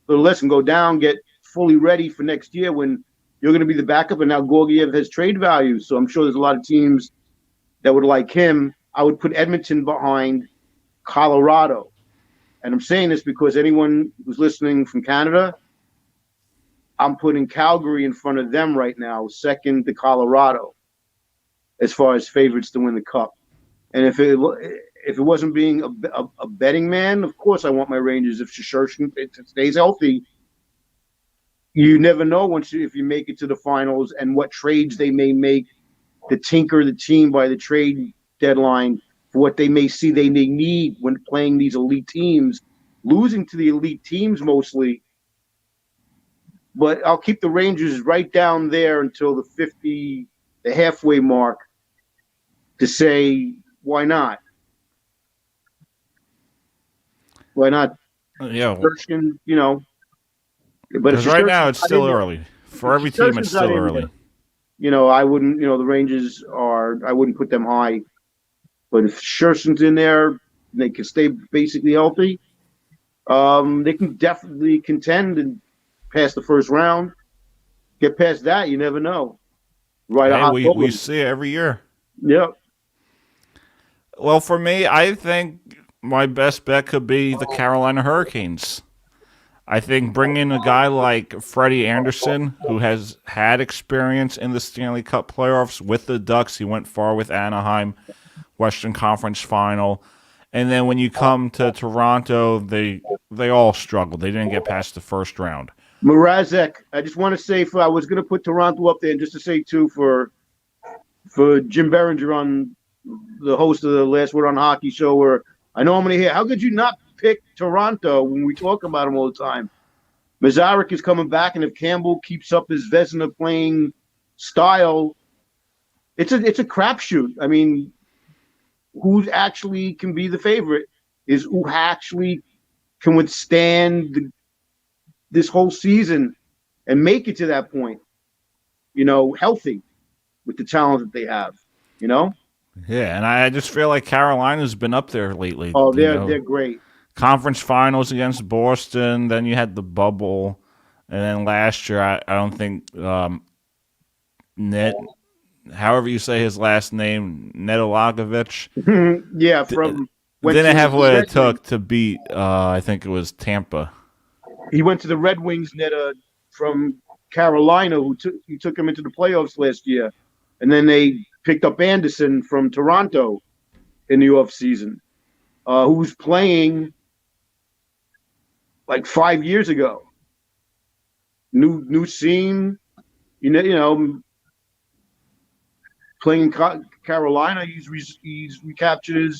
Let him go down, get fully ready for next year when you're going to be the backup, and now Gorgiev has trade value. So I'm sure there's a lot of teams that would like him. I would put Edmonton behind Colorado. And I'm saying this because anyone who's listening from Canada, I'm putting Calgary in front of them right now, second to Colorado, as far as favorites to win the Cup. And if it wasn't being a betting man, of course I want my Rangers. If Shasturkin stays healthy, you never know if you make it to the finals and what trades they may make to tinker the team by the trade deadline for what they may see they may need when playing these elite teams, losing to the elite teams mostly. But I'll keep the Rangers right down there until the halfway mark to say, why not? Why not? Yeah, Shasturkin, but if because right now Shasturkin's it's not still in there- early. For every team, it's Shasturkin's not still in early. there, I wouldn't, the Rangers I wouldn't put them high. But if Scherzen's in there, and they can stay basically healthy, they can definitely contend and pass the first round. Get past that, you never know. Right, Hey, we see it every year. Yep. Well, for me, I think my best bet could be the Carolina Hurricanes. I think bringing a guy like Freddie Anderson, who has had experience in the Stanley Cup playoffs with the Ducks, he went far with Anaheim, Western Conference Final, and then when you come to Toronto, they all struggled. They didn't get past the first round. Mrazek, I just want to say I was going to put Toronto up there, and just to say too for Jim Berenger on the host of the Last Word on Hockey show, where I know I'm going to hear, how could you not pick Toronto when we talk about them all the time? Mazarek is coming back, and if Campbell keeps up his Vezina playing style, it's a crapshoot. I mean, who actually can be the favorite is who actually can withstand this whole season and make it to that point, healthy with the talent that they have, Yeah, and I just feel like Carolina's been up there lately. Oh, they're great. Conference finals against Boston, then you had the bubble, and then last year I don't think however you say his last name, Nedolagovich. Yeah, didn't have what it took to beat. I think it was Tampa. He went to the Red Wings, Neda, from Carolina, who took him into the playoffs last year, and then they picked up Anderson from Toronto in the offseason, who was playing like 5 years ago. New scene, playing in Carolina, he's recaptured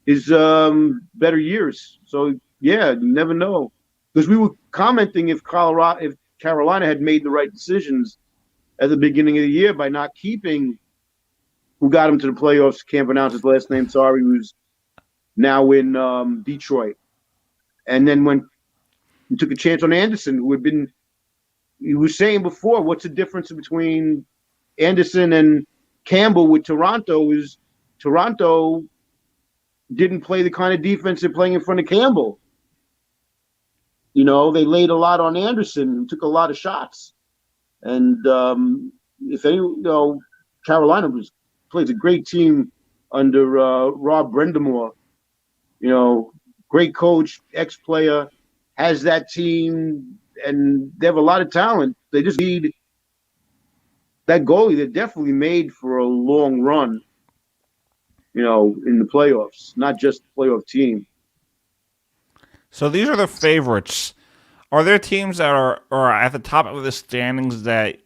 his better years. So yeah, you never know. Because we were commenting if Carolina had made the right decisions at the beginning of the year by not keeping who got him to the playoffs. Can't pronounce his last name. Sorry, who's now in Detroit. And then when you took a chance on Anderson, who had been, you were saying before, what's the difference between Anderson and Campbell with Toronto is Toronto didn't play the kind of defense they're playing in front of Campbell. They laid a lot on Anderson and took a lot of shots. And Carolina plays a great team under Rob Brendamore. Great coach, ex-player, has that team, and they have a lot of talent. They just need that goalie. They're definitely made for a long run, in the playoffs, not just a playoff team. So these are the favorites. Are there teams that are at the top of the standings that,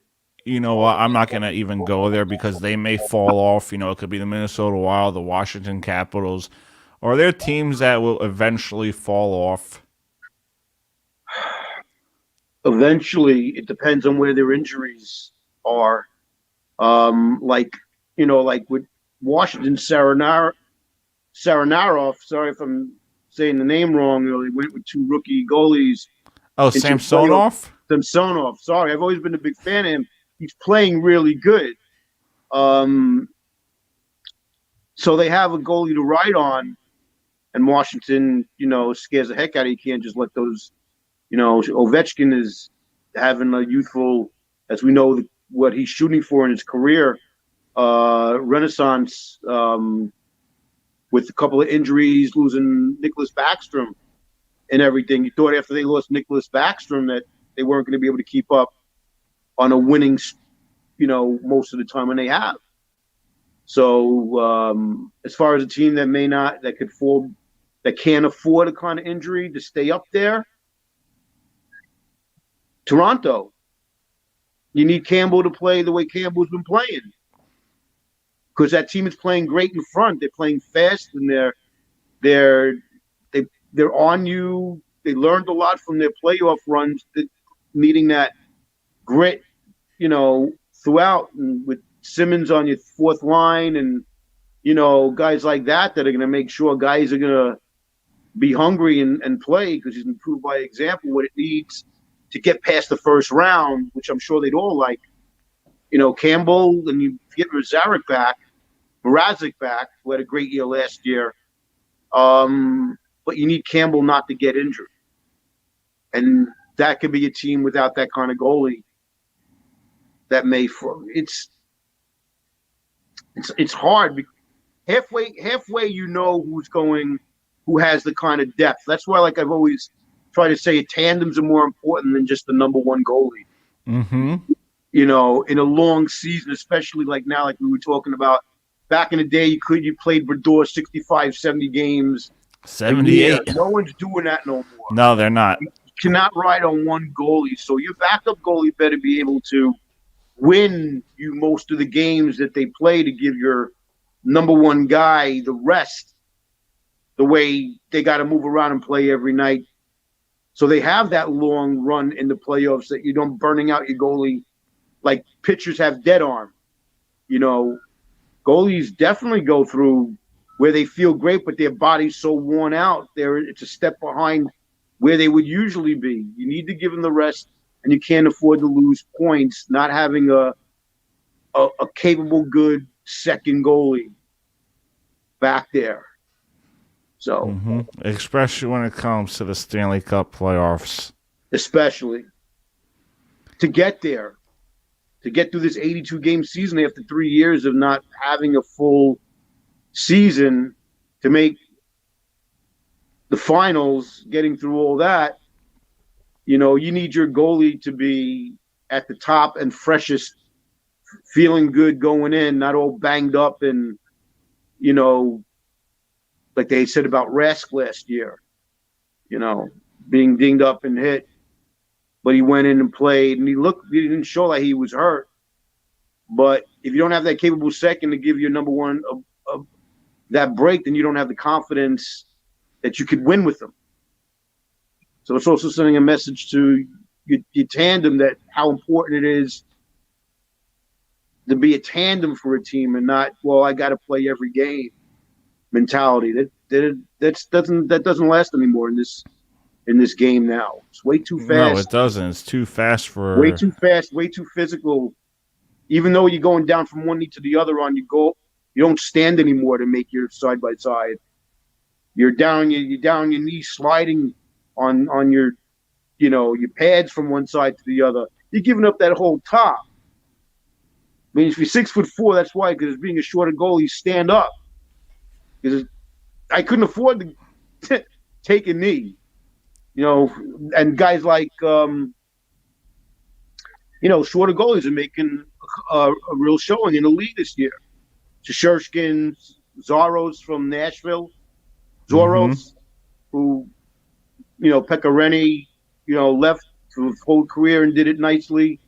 I'm not going to even go there because they may fall off. It could be the Minnesota Wild, the Washington Capitals. Are there teams that will eventually fall off? Eventually, it depends on where their injuries are. Like with Washington, Saranarov, sorry if I'm saying the name wrong, they went with two rookie goalies. Oh, Samsonov? Samsonov. Sorry, I've always been a big fan of him. He's playing really good. So they have a goalie to ride on, and Washington, scares the heck out of you. You can't just let those, Ovechkin is having a youthful, as we know, what he's shooting for in his career, renaissance, with a couple of injuries, losing Nicholas Backstrom and everything. You thought after they lost Nicholas Backstrom that they weren't going to be able to keep up on a winning, most of the time, and they have. So as far as a team that can't afford a kind of injury to stay up there, Toronto. You need Campbell to play the way Campbell's been playing. because that team is playing great in front. They're playing fast, and they're on you. They learned a lot from their playoff runs, needing that grit, throughout, and with Simmons on your fourth line, and guys like that are going to make sure guys are going to be hungry and play, because he's improved by example what it needs to get past the first round, which I'm sure they'd all like. Campbell, and you get Mrazek back, who had a great year last year. But you need Campbell not to get injured. And that could be a team without that kind of goalie that may it's hard. Halfway who has the kind of depth. That's why, like I've always tried to say, tandems are more important than just the number one goalie. Mm-hmm. In a long season, especially like now, like we were talking about back in the day, you played Brodeur 65, 70 games. 78. No one's doing that no more. No, they're not. You cannot ride on one goalie. So your backup goalie better be able to win you most of the games that they play to give your number one guy the rest, the way they got to move around and play every night. So they have that long run in the playoffs that you don't burning out your goalie like pitchers have dead arm. Goalies definitely go through where they feel great, but their body's so worn out, it's a step behind where they would usually be. You need to give them the rest, and you can't afford to lose points not having a capable, good second goalie back there. So, especially when it comes to the Stanley Cup playoffs. Especially to get there, to get through this 82-game season after 3 years of not having a full season, to make the finals, getting through all that, you need your goalie to be at the top and freshest, feeling good going in, not all banged up and, like they said about Rask last year, being dinged up and hit. But he went in and played, and he didn't show like he was hurt. But if you don't have that capable second to give your number one that break, then you don't have the confidence that you could win with them. So it's also sending a message to your tandem that how important it is to be a tandem for a team and not, well, I got to play every game mentality. That doesn't last anymore in this game now. It's way too fast. No, it doesn't. It's too fast for... Way too fast, way too physical. Even though you're going down from one knee to the other on your goal, you don't stand anymore to make your side-by-side. You're down your knee sliding on your, your pads from one side to the other. You're giving up that whole top. I mean, if you're 6'4", that's why, because being a shorter goalie, stand up. Because I couldn't afford to take a knee. And guys like, shorter goalies are making a real showing in the league this year. Shasturkin, Zoros from Nashville, who, Pecoreni, left through his whole career and did it nicely.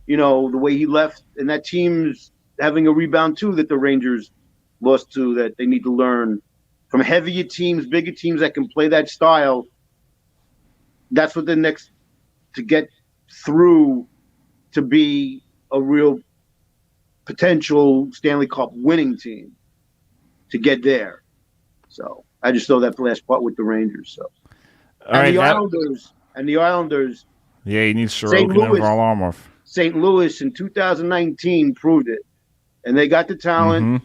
The way he left, and that team's having a rebound too that the Rangers lost to, that they need to learn from heavier teams, bigger teams that can play that style. That's what the next to get through to be a real potential Stanley Cup winning team to get there. So I just throw that last part with the Rangers. So the Islanders. Yeah, you need Sorokin and Varlamov. St. Louis in 2019 proved it, and they got the talent.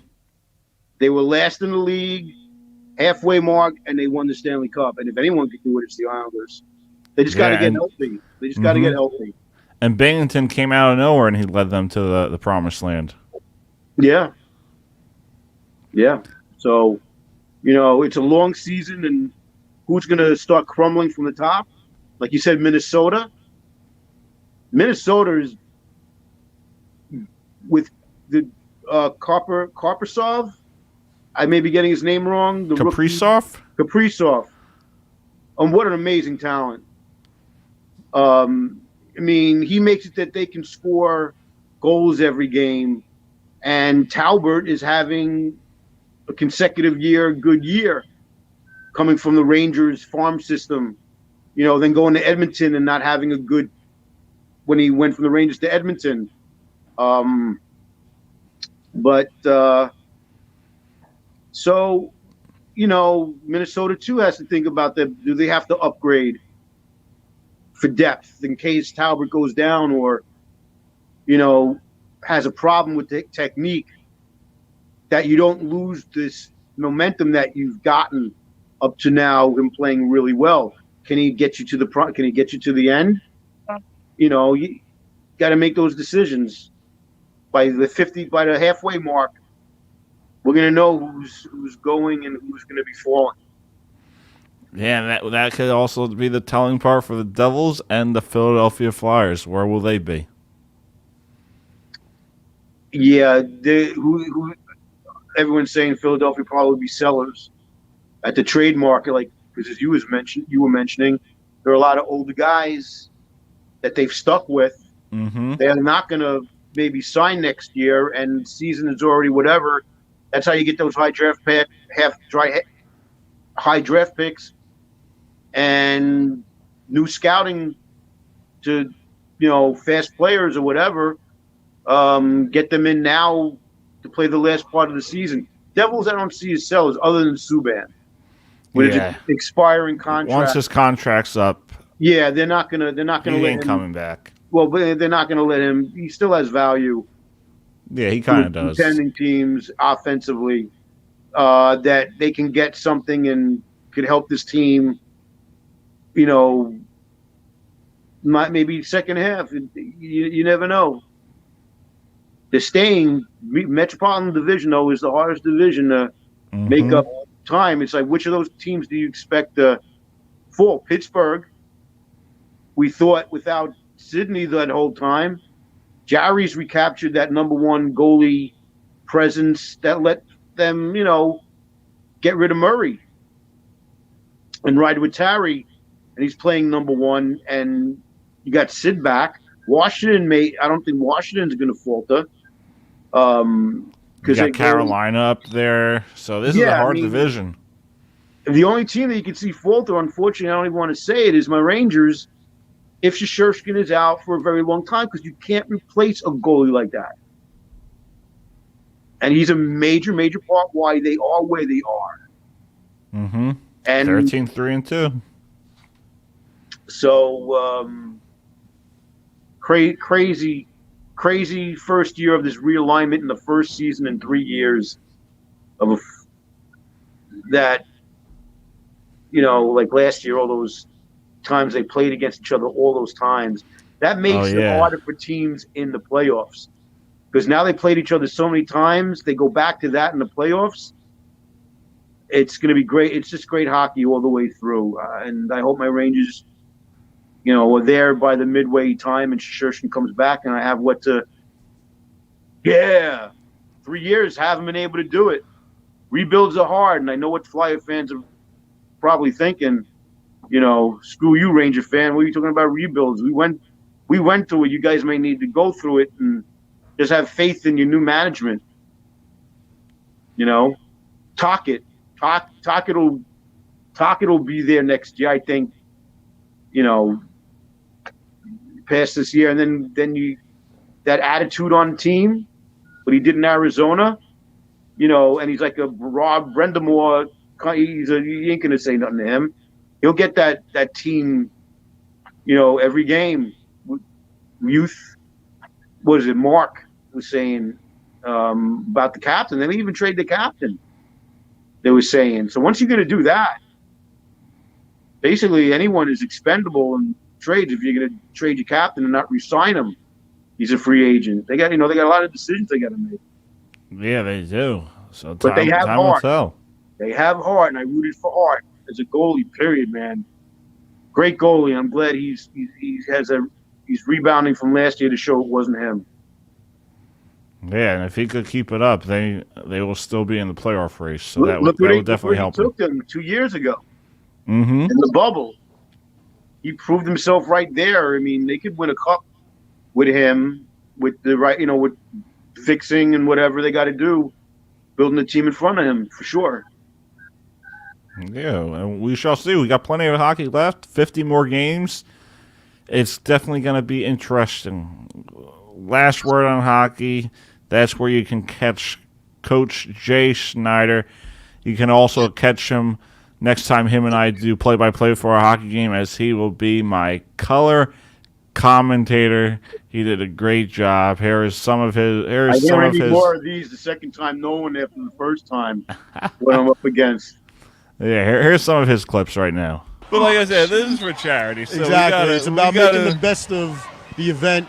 They were last in the league, halfway mark, and they won the Stanley Cup. And if anyone could do it, it's the Islanders. They just got to get healthy. They just got to get healthy. And Binghamton came out of nowhere, and he led them to the promised land. Yeah. Yeah. So, it's a long season, and who's going to start crumbling from the top? Like you said, Minnesota. Minnesota is with the Karpasov. I may be getting his name wrong. Kaprizov? Kaprizov. What an amazing talent. He makes it that they can score goals every game, And Talbot is having a consecutive good year, coming from the Rangers farm system, then going to Edmonton and not having a good when he went from the Rangers to Edmonton. So, Minnesota too has to think about that. Do they have to upgrade for depth in case Talbot goes down or, has a problem with the technique, that you don't lose this momentum that you've gotten up to now, him playing really well. Can he get you to Can he get you to the end? You got to make those decisions by the halfway mark. We're going to know who's going and who's going to be falling. Yeah, and that could also be the telling part for the Devils and the Philadelphia Flyers. Where will they be? Yeah, everyone's saying Philadelphia probably be sellers at the trade market, because as you were mentioning, there are a lot of older guys that they've stuck with. Mm-hmm. They're not going to maybe sign next year, and season is already whatever. That's how you get those high draft picks and new scouting to, fast players or whatever. Get them in now to play the last part of the season. Devils, I don't see as sellers other than Subban. With his expiring contract. Once his contract's up, they're not gonna let him coming back. Well, but they're not gonna let him. He still has value. Yeah, he kind of does. Contending teams offensively, that they can get something and could help this team. Maybe second half. You never know. They're staying. Metropolitan Division, though, is the hardest division to make up time. It's like, which of those teams do you expect to fall? Pittsburgh, we thought without Sidney that whole time. Jarry's recaptured that number one goalie presence that let them, get rid of Murray and ride with Terry, and he's playing number one, and you got Sid back. Washington I don't think Washington's going to falter. You got Carolina up there, so this is a hard division. The only team that you can see falter, unfortunately, I don't even want to say it, is my Rangers. If Shasturkin is out for a very long time, because you can't replace a goalie like that, and he's a major part why they are where they are. Mm-hmm. And 13-3-2. So crazy first year of this realignment in the first season in 3 years of that, like last year, all those times they played against each other, all those times, that makes it harder for teams in the playoffs, because now they played each other so many times. They go back to that in the playoffs. It's going to be great. It's just great hockey all the way through, and I hope my Rangers are there by the midway time and Shasturkin comes back, and I have 3 years, haven't been able to do it. Rebuilds are hard, and I know what Flyer fans are probably thinking, screw you, Ranger fan. What are you talking about rebuilds? We went through it. You guys may need to go through it and just have faith in your new management. Tocchet will be there next year, I think, past this year. And then that attitude on team, what he did in Arizona, and he's like a Rob Brendamore. You ain't going to say nothing to him. He'll get that team, every game. Youth, what is it? Mark was saying about the captain. They didn't even trade the captain. They were saying. So once you're going to do that, basically anyone is expendable in trades. If you're going to trade your captain and not re-sign him, he's a free agent. They got, they got a lot of decisions they got to make. Yeah, they do. So but they have time will tell. They have Hart, and I rooted for Hart as a goalie. Period, man. Great goalie. I'm glad he's rebounding from last year to show it wasn't him. Yeah, and if he could keep it up, they will still be in the playoff race. So that would definitely help him. Took them 2 years ago in the bubble. He proved himself right there. I mean, they could win a cup with him with the right, with fixing and whatever they got to do, building the team in front of him for sure. Yeah, and we shall see. We got plenty of hockey left. 50 more games. It's definitely going to be interesting. Last word on hockey. That's where you can catch Coach Jay Schneider. You can also catch him next time him and I do play-by-play for a hockey game, as he will be my color commentator. He did a great job. Here is some of his. Here is some of his. More of these the second time, knowing after the first time what I'm up against. Yeah, here's some of his clips right now. But like I said, this is for charity. So exactly. It's about making the best of the event,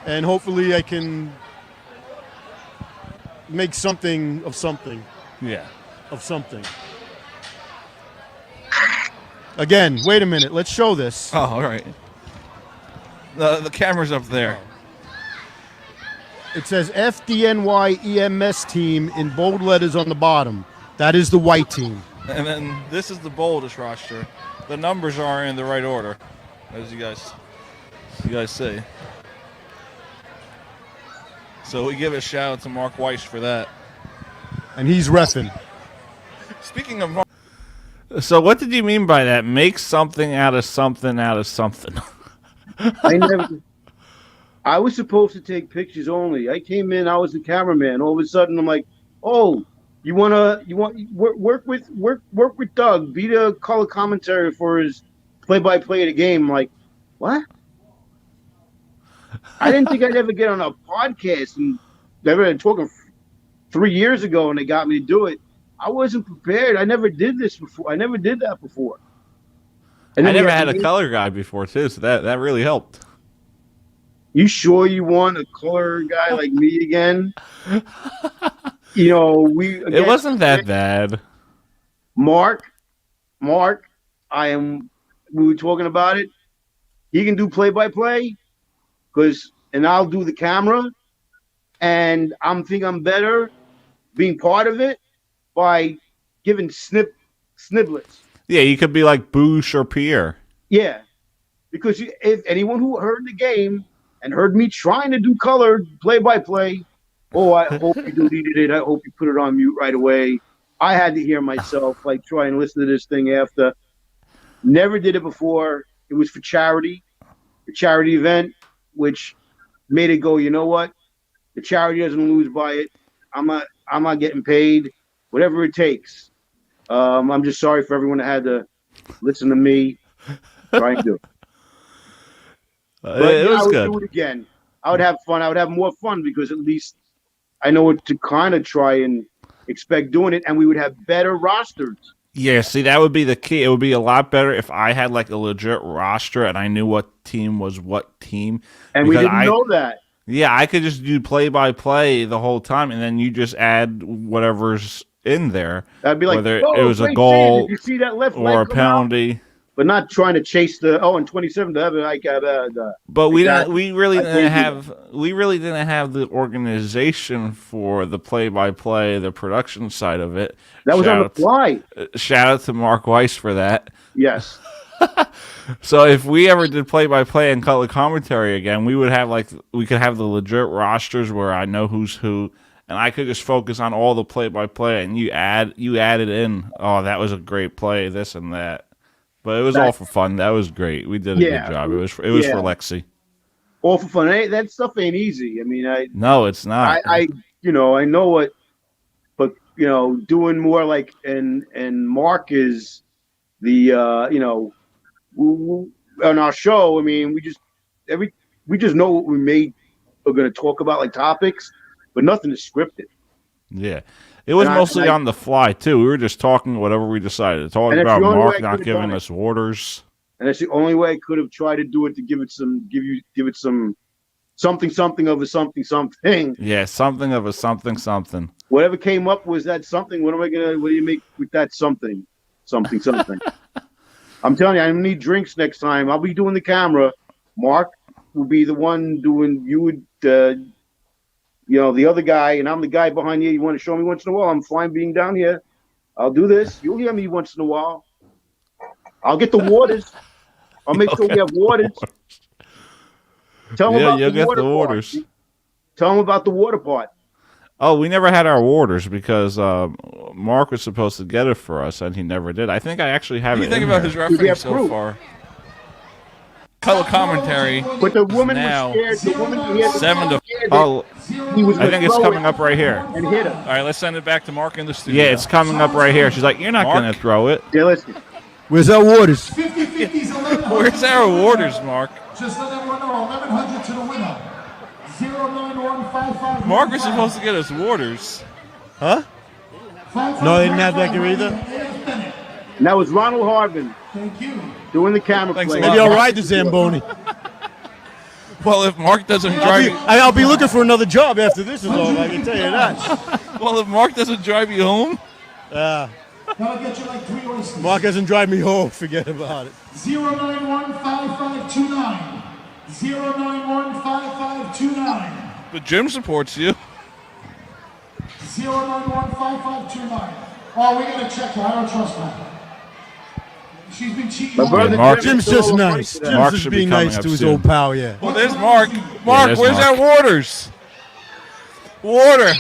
and hopefully I can make something of something. Yeah. Of something. Again, wait a minute. Let's show this. Oh, all right. The camera's up there. It says FDNY EMS team in bold letters on the bottom. That is the white team. And then this is the boldest roster. The numbers are in the right order, as you guys see. So we give a shout out to Mark Weiss for that. And he's reffing. Speaking of Mark, so what did you mean by that? Make something out of something out of something. I was supposed to take pictures only. I came in, I was the cameraman. All of a sudden, I'm like, "Oh, you want work with Doug, be the color commentary for his play-by-play of the game." I'm like, what? I didn't think I'd ever get on a podcast, and they were talking 3 years ago, and they got me to do it. I wasn't prepared. I never did this before. I never did that before. I never had a color guy before too, so that really helped. You sure you want a color guy like me again? You know, it wasn't that bad. Mark, we were talking about it. He can do play-by-play, and I'll do the camera, and I'm better being part of it by giving sniblets. Yeah, you could be like Boosh or Pierre. Yeah, because if anyone who heard the game and heard me trying to do color play-by-play, I hope you deleted it. I hope you put it on mute right away. I had to hear myself try and listen to this thing after. Never did it before. It was for charity, a charity event, which made it go, you know what? The charity doesn't lose by it. I'm not getting paid. Whatever it takes. I'm just sorry for everyone that had to listen to me try and do it. It was good. I would do it again. I would have fun. I would have more fun because at least I know what to kind of try and expect doing it, and we would have better rosters. Yeah, see, that would be the key. It would be a lot better if I had a legit roster and I knew what team was what team. And we didn't know that. Yeah, I could just do play-by-play the whole time, and then you just add whatever's in there. That'd be like, whether it was a goal you see that left or a penalty. But not trying to chase and 27 to have But we really didn't have the organization for the play-by-play, the production side of it. That was on the fly. Shout out to Mark Weiss for that. Yes. So if we ever did play-by-play and color commentary again, we would have we could have the legit rosters where I know who's who, and I could just focus on all the play-by-play, and you added in, oh, that was a great play, this and that. But it was all for fun. That was great. We did a good job. It was for Lexi. All for fun. That stuff ain't easy. I mean, no, it's not. I know what, but doing more and Mark is the on our show. I mean, we just know what we're going to talk about, like topics, but nothing is scripted. Yeah. It was mostly on the fly, too. We were just talking whatever we decided to talk about. Mark not giving us orders. And that's the only way I could have tried to do it, to give it some something of a something. Yeah, something of a something. Whatever came up was that something. What do you make with that something? Something. I'm telling you, I need drinks next time. I'll be doing the camera. Mark will be the one doing, the other guy, and I'm the guy behind you. You want to show me once in a while? I'm fine being down here. I'll do this. You'll hear me once in a while. I'll get the waters. I'll make sure we have waters. Tell them about the water part. Tell them about the water part. Oh, we never had our orders because Mark was supposed to get it for us, and he never did. I think I actually have What it do you think in about here. his refereeing have so proof. far? Color commentary. But the woman Now, was scared. The woman he had 7 to. scared that Oh, he was I gonna think it's throw coming it up right here. and hit her. All right, let's send it back to Mark in the studio. Yeah, it's coming up right here. She's like, "You're not Mark? going to throw it." Yeah, listen. Where's our waters? Where's our orders, Mark? Just let everyone know, 1100 to the winner. 09155. Mark was supposed to get us waters. Huh? No, they didn't have that here either? And that was Ronald Harvin Thank you. doing the camera Thanks play. a lot. Maybe I'll ride the Zamboni. Well, if Mark doesn't drive, I'll be looking for another job after this is over. I can tell you that. well, if Mark doesn't drive you home, That'll get you like 3 oysters. Mark doesn't drive me home. Forget about it. 0915529. 0915529. but Jim supports you. 0915529. Oh, we gotta check her. I don't trust her. She's been cheating. My on brother me. Mark- Jim's Jim is just all over nice. for Jim's that. Mark just should be being coming nice up to his soon. old pal, yeah. Well, there's Mark. Mark, there's where's Mark. our waters? Water.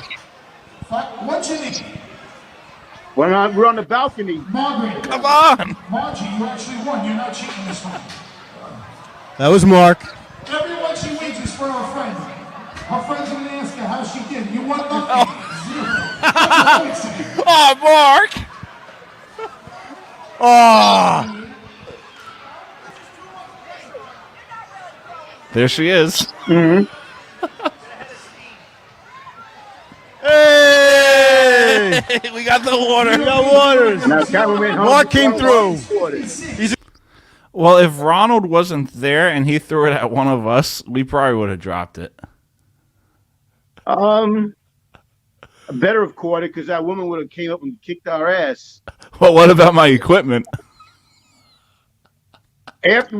What's your name? We're on the balcony. Margaret. Come on. Margie, you actually won. You're not cheating this time. That was Mark. Everyone she wins is for her friend. Her friend's gonna ask her how she did. You won nothing. Zero. Oh, Mark. Oh, There she is. hey! We got the water. We got waters. Now, cameraman Mark came through. Well, if Ronald wasn't there and he threw it at one of us, we probably would have dropped it. Better have caught it because that woman would have came up and kicked our ass. Well, what about my equipment? After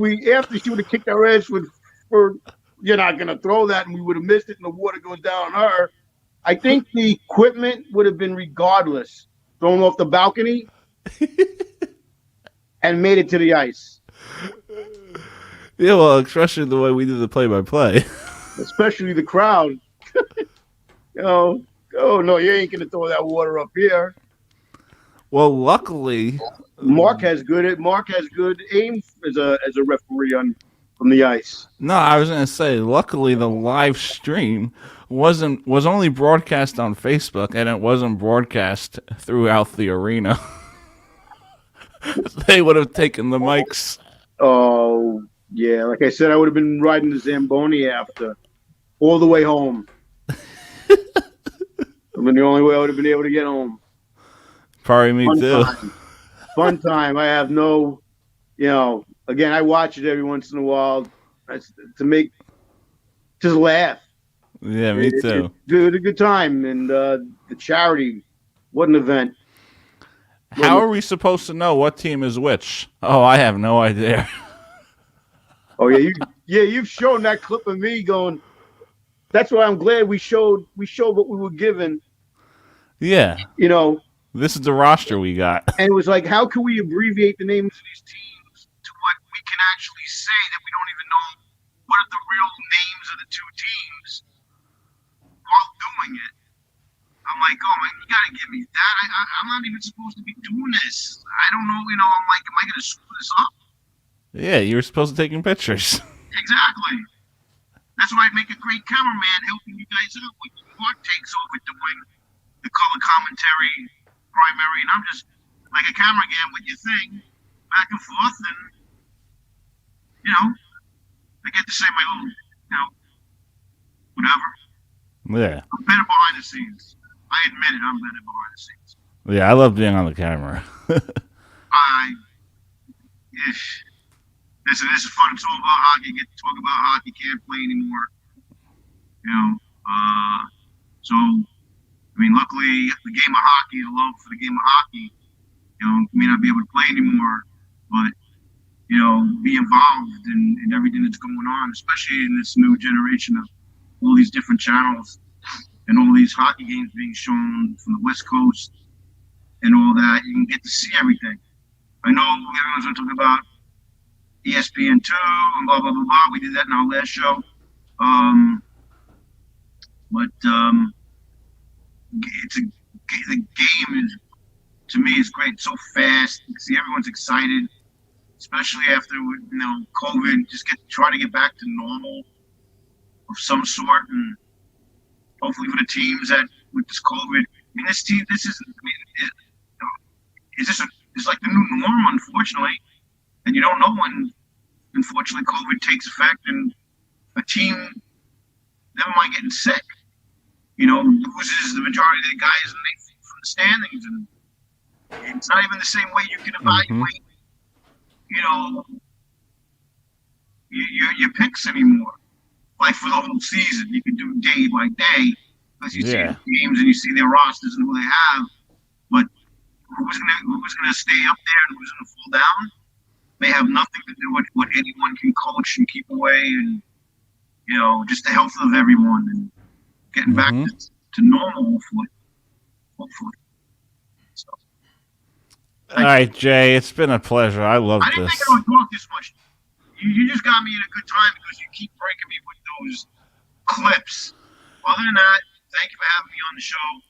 she would have kicked our ass for you're not gonna throw that, and we would have missed it, and the water goes down on her. I think the equipment would have been regardless thrown off the balcony and made it to the ice. Yeah, well, especially the way we did the play-by-play. Especially the crowd. Oh no, you ain't gonna throw that water up here. Well, luckily, Mark has good aim as a referee from the ice. no, I was going to say, luckily the live stream was only broadcast on Facebook, and it wasn't broadcast throughout the arena. They would have taken the mics. Oh yeah, like I said, I would have been riding the Zamboni after all the way home. I mean, the only way I would have been able to get home. Probably me too. Fun time. I have no, again, I watch it every once in a while to just laugh. Yeah, me too. It's a good time. And the charity, what an event. How are we supposed to know what team is which? Oh, I have no idea. Oh yeah, you've shown that clip of me going. That's why I'm glad we showed what we were given. Yeah. This is the roster we got. And it was like, how can we abbreviate the names of these teams to what we can actually say that we don't even know what are the real names of the two teams while doing it? I'm like, oh man, you gotta give me that. I'm not even supposed to be doing this. I don't know, I'm like, am I gonna screw this up? Yeah, you were supposed to be taking pictures. Exactly. That's why I make a great cameraman helping you guys out when Hart takes over doing the color commentary primary, and I'm just like a cameraman with your thing back and forth, and I get to say my little, whatever. Yeah. I'm better behind the scenes. I admit it, I'm better behind the scenes. Yeah, I love being on the camera. Listen, this is fun. It's all about hockey. Get to talk about hockey. Can't play anymore. So, luckily, the game of hockey, the love for the game of hockey, may not be able to play anymore, but, be involved in everything that's going on, especially in this new generation of all these different channels and all these hockey games being shown from the West Coast and all that. You can get to see everything. I know everyone's going to talk about ESPN2 and blah, blah, blah, blah. We did that in our last show. the game is, to me, is great. It's so fast. You see, everyone's excited, especially after COVID. Just try to get back to normal of some sort, and hopefully for the teams that with this COVID. I mean, this team, this is, it's like the new norm, unfortunately, and you don't know when, unfortunately, COVID takes effect, and a team, never mind getting sick, loses the majority of the guys from the standings, and it's not even the same way you can evaluate, your picks anymore. Like for the whole season, you can do day by day because you see the teams and you see their rosters and who they have. But who's gonna stay up there and who's gonna fall down may have nothing to do with what anyone can coach and keep away, and just the health of everyone and getting back to normal, hopefully. So, all right, Jay, it's been a pleasure. I love this. I didn't think I would talk this much. You just got me at a good time because you keep breaking me with those clips. Other than that, thank you for having me on the show.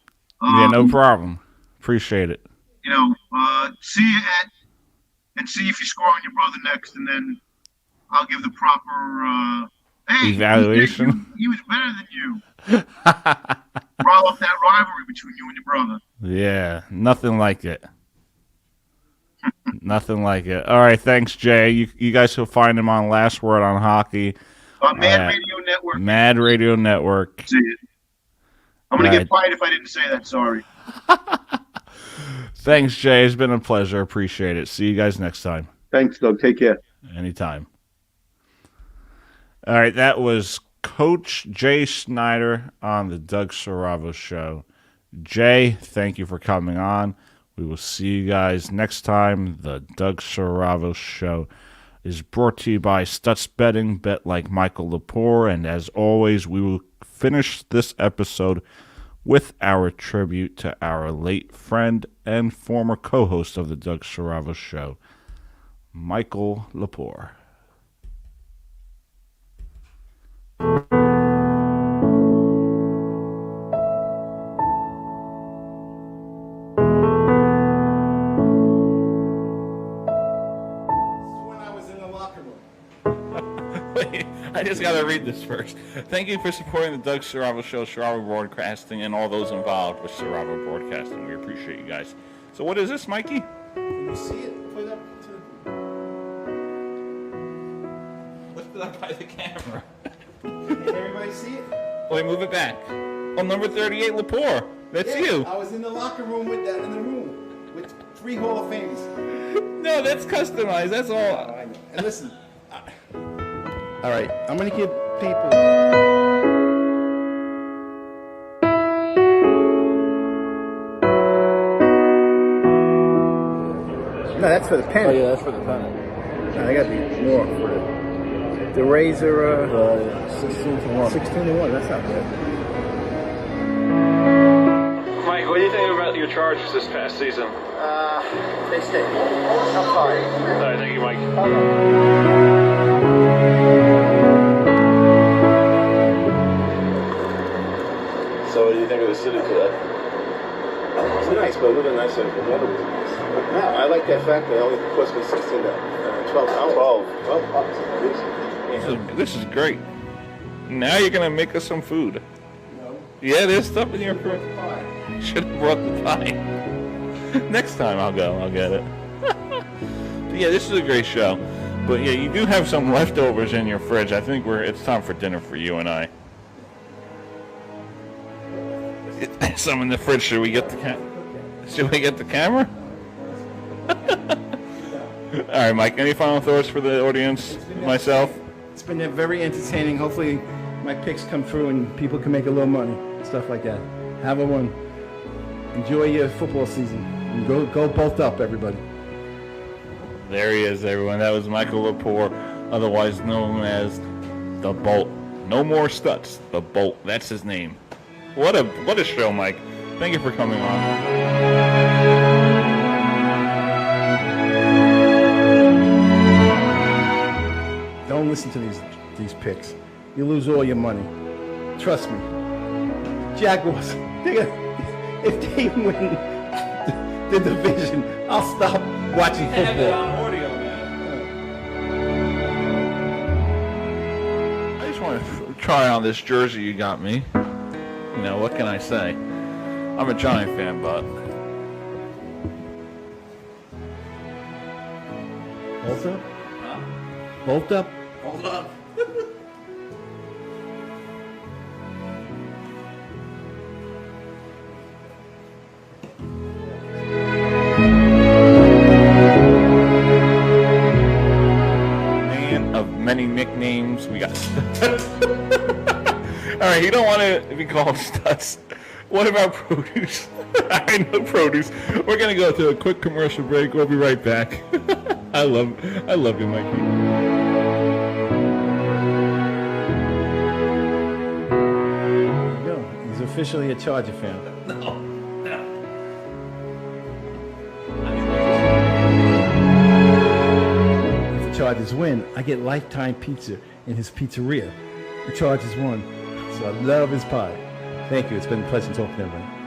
Yeah, no problem. Appreciate it. See you and see if you score on your brother next, and then I'll give the proper evaluation. He was better than you. Roll up that rivalry between you and your brother. Yeah, nothing like it. Nothing like it. All right, thanks, Jay. You guys will find him on Last Word on Hockey. Mad Radio Network. Mad Radio Network. See it. I'm going to get fired if I didn't say that. Sorry. Thanks, Jay. It's been a pleasure. Appreciate it. See you guys next time. Thanks, Doug. Take care. Anytime. All right, that was Coach Jay Schneider on the Doug Siravo Show. Jay, thank you for coming on. We will see you guys next time. The Doug Siravo Show is brought to you by Stutz Betting. Bet like Michael Lepore. And as always, we will finish this episode with our tribute to our late friend and former co-host of the Doug Siravo Show, Michael Lepore. I just got to read this first. Thank you for supporting the Doug Siravo Show, Siravo Broadcasting, and all those involved with Siravo Broadcasting. We appreciate you guys. So what is this, Mikey? Can you see it? Put it up to Lift it up by the camera. Can everybody see it? Wait, move it back. Oh, number 38, Lepore. That's you. I was in the locker room with that in the room with 3 Hall of Famers. No, that's customized. That's all. Oh, I know. And listen. All right, I'm going to give people... No, that's for the pen. Oh, yeah, that's for the pen. No, they got to be more for the Razor. 16-1. 16-1, that's not bad. Mike, what do you think about your Chargers this past season? They stay. I'm sorry. All right, thank you, Mike. So what do you think of the city today? It's nice, but a little bit nicer than the other was nice. No, I like that fact that only cost me 16 12 hours. 12 bucks. This is great. Now you're going to make us some food. No. Yeah, there's stuff in your fridge. Should have brought the pie. Next time I'll go. I'll get it. But yeah, this is a great show. But yeah, you do have some leftovers in your fridge. I think it's time for dinner for you and I. Some in the fridge. Should we get the camera? All right, Mike. Any final thoughts for the audience? Myself. It's been very entertaining. Hopefully, my picks come through and people can make a little money, stuff like that. Have a one. Enjoy your football season and go both up, everybody. There he is, everyone. That was Michael Lepore, otherwise known as the Bolt. No more Stutz. The Bolt. That's his name. What a show, Mike. Thank you for coming on. Don't listen to these picks. You lose all your money. Trust me. Jaguars. if they win the division, I'll stop watching football. audio, man. I just want to try on this jersey you got me. You know, what can I say? I'm a Giant fan, but Bolt up? Bolt up? hold up. Man of many nicknames. We got. All right, you don't want to be called Stutz. What about produce? I know produce. We're gonna go to a quick commercial break. We'll be right back. I love you, Mikey. There you go. He's officially a Charger fan. No. If the Chargers win, I get lifetime pizza in his pizzeria. The Chargers won, so I love his pie. Thank you. It's been a pleasure talking to everybody.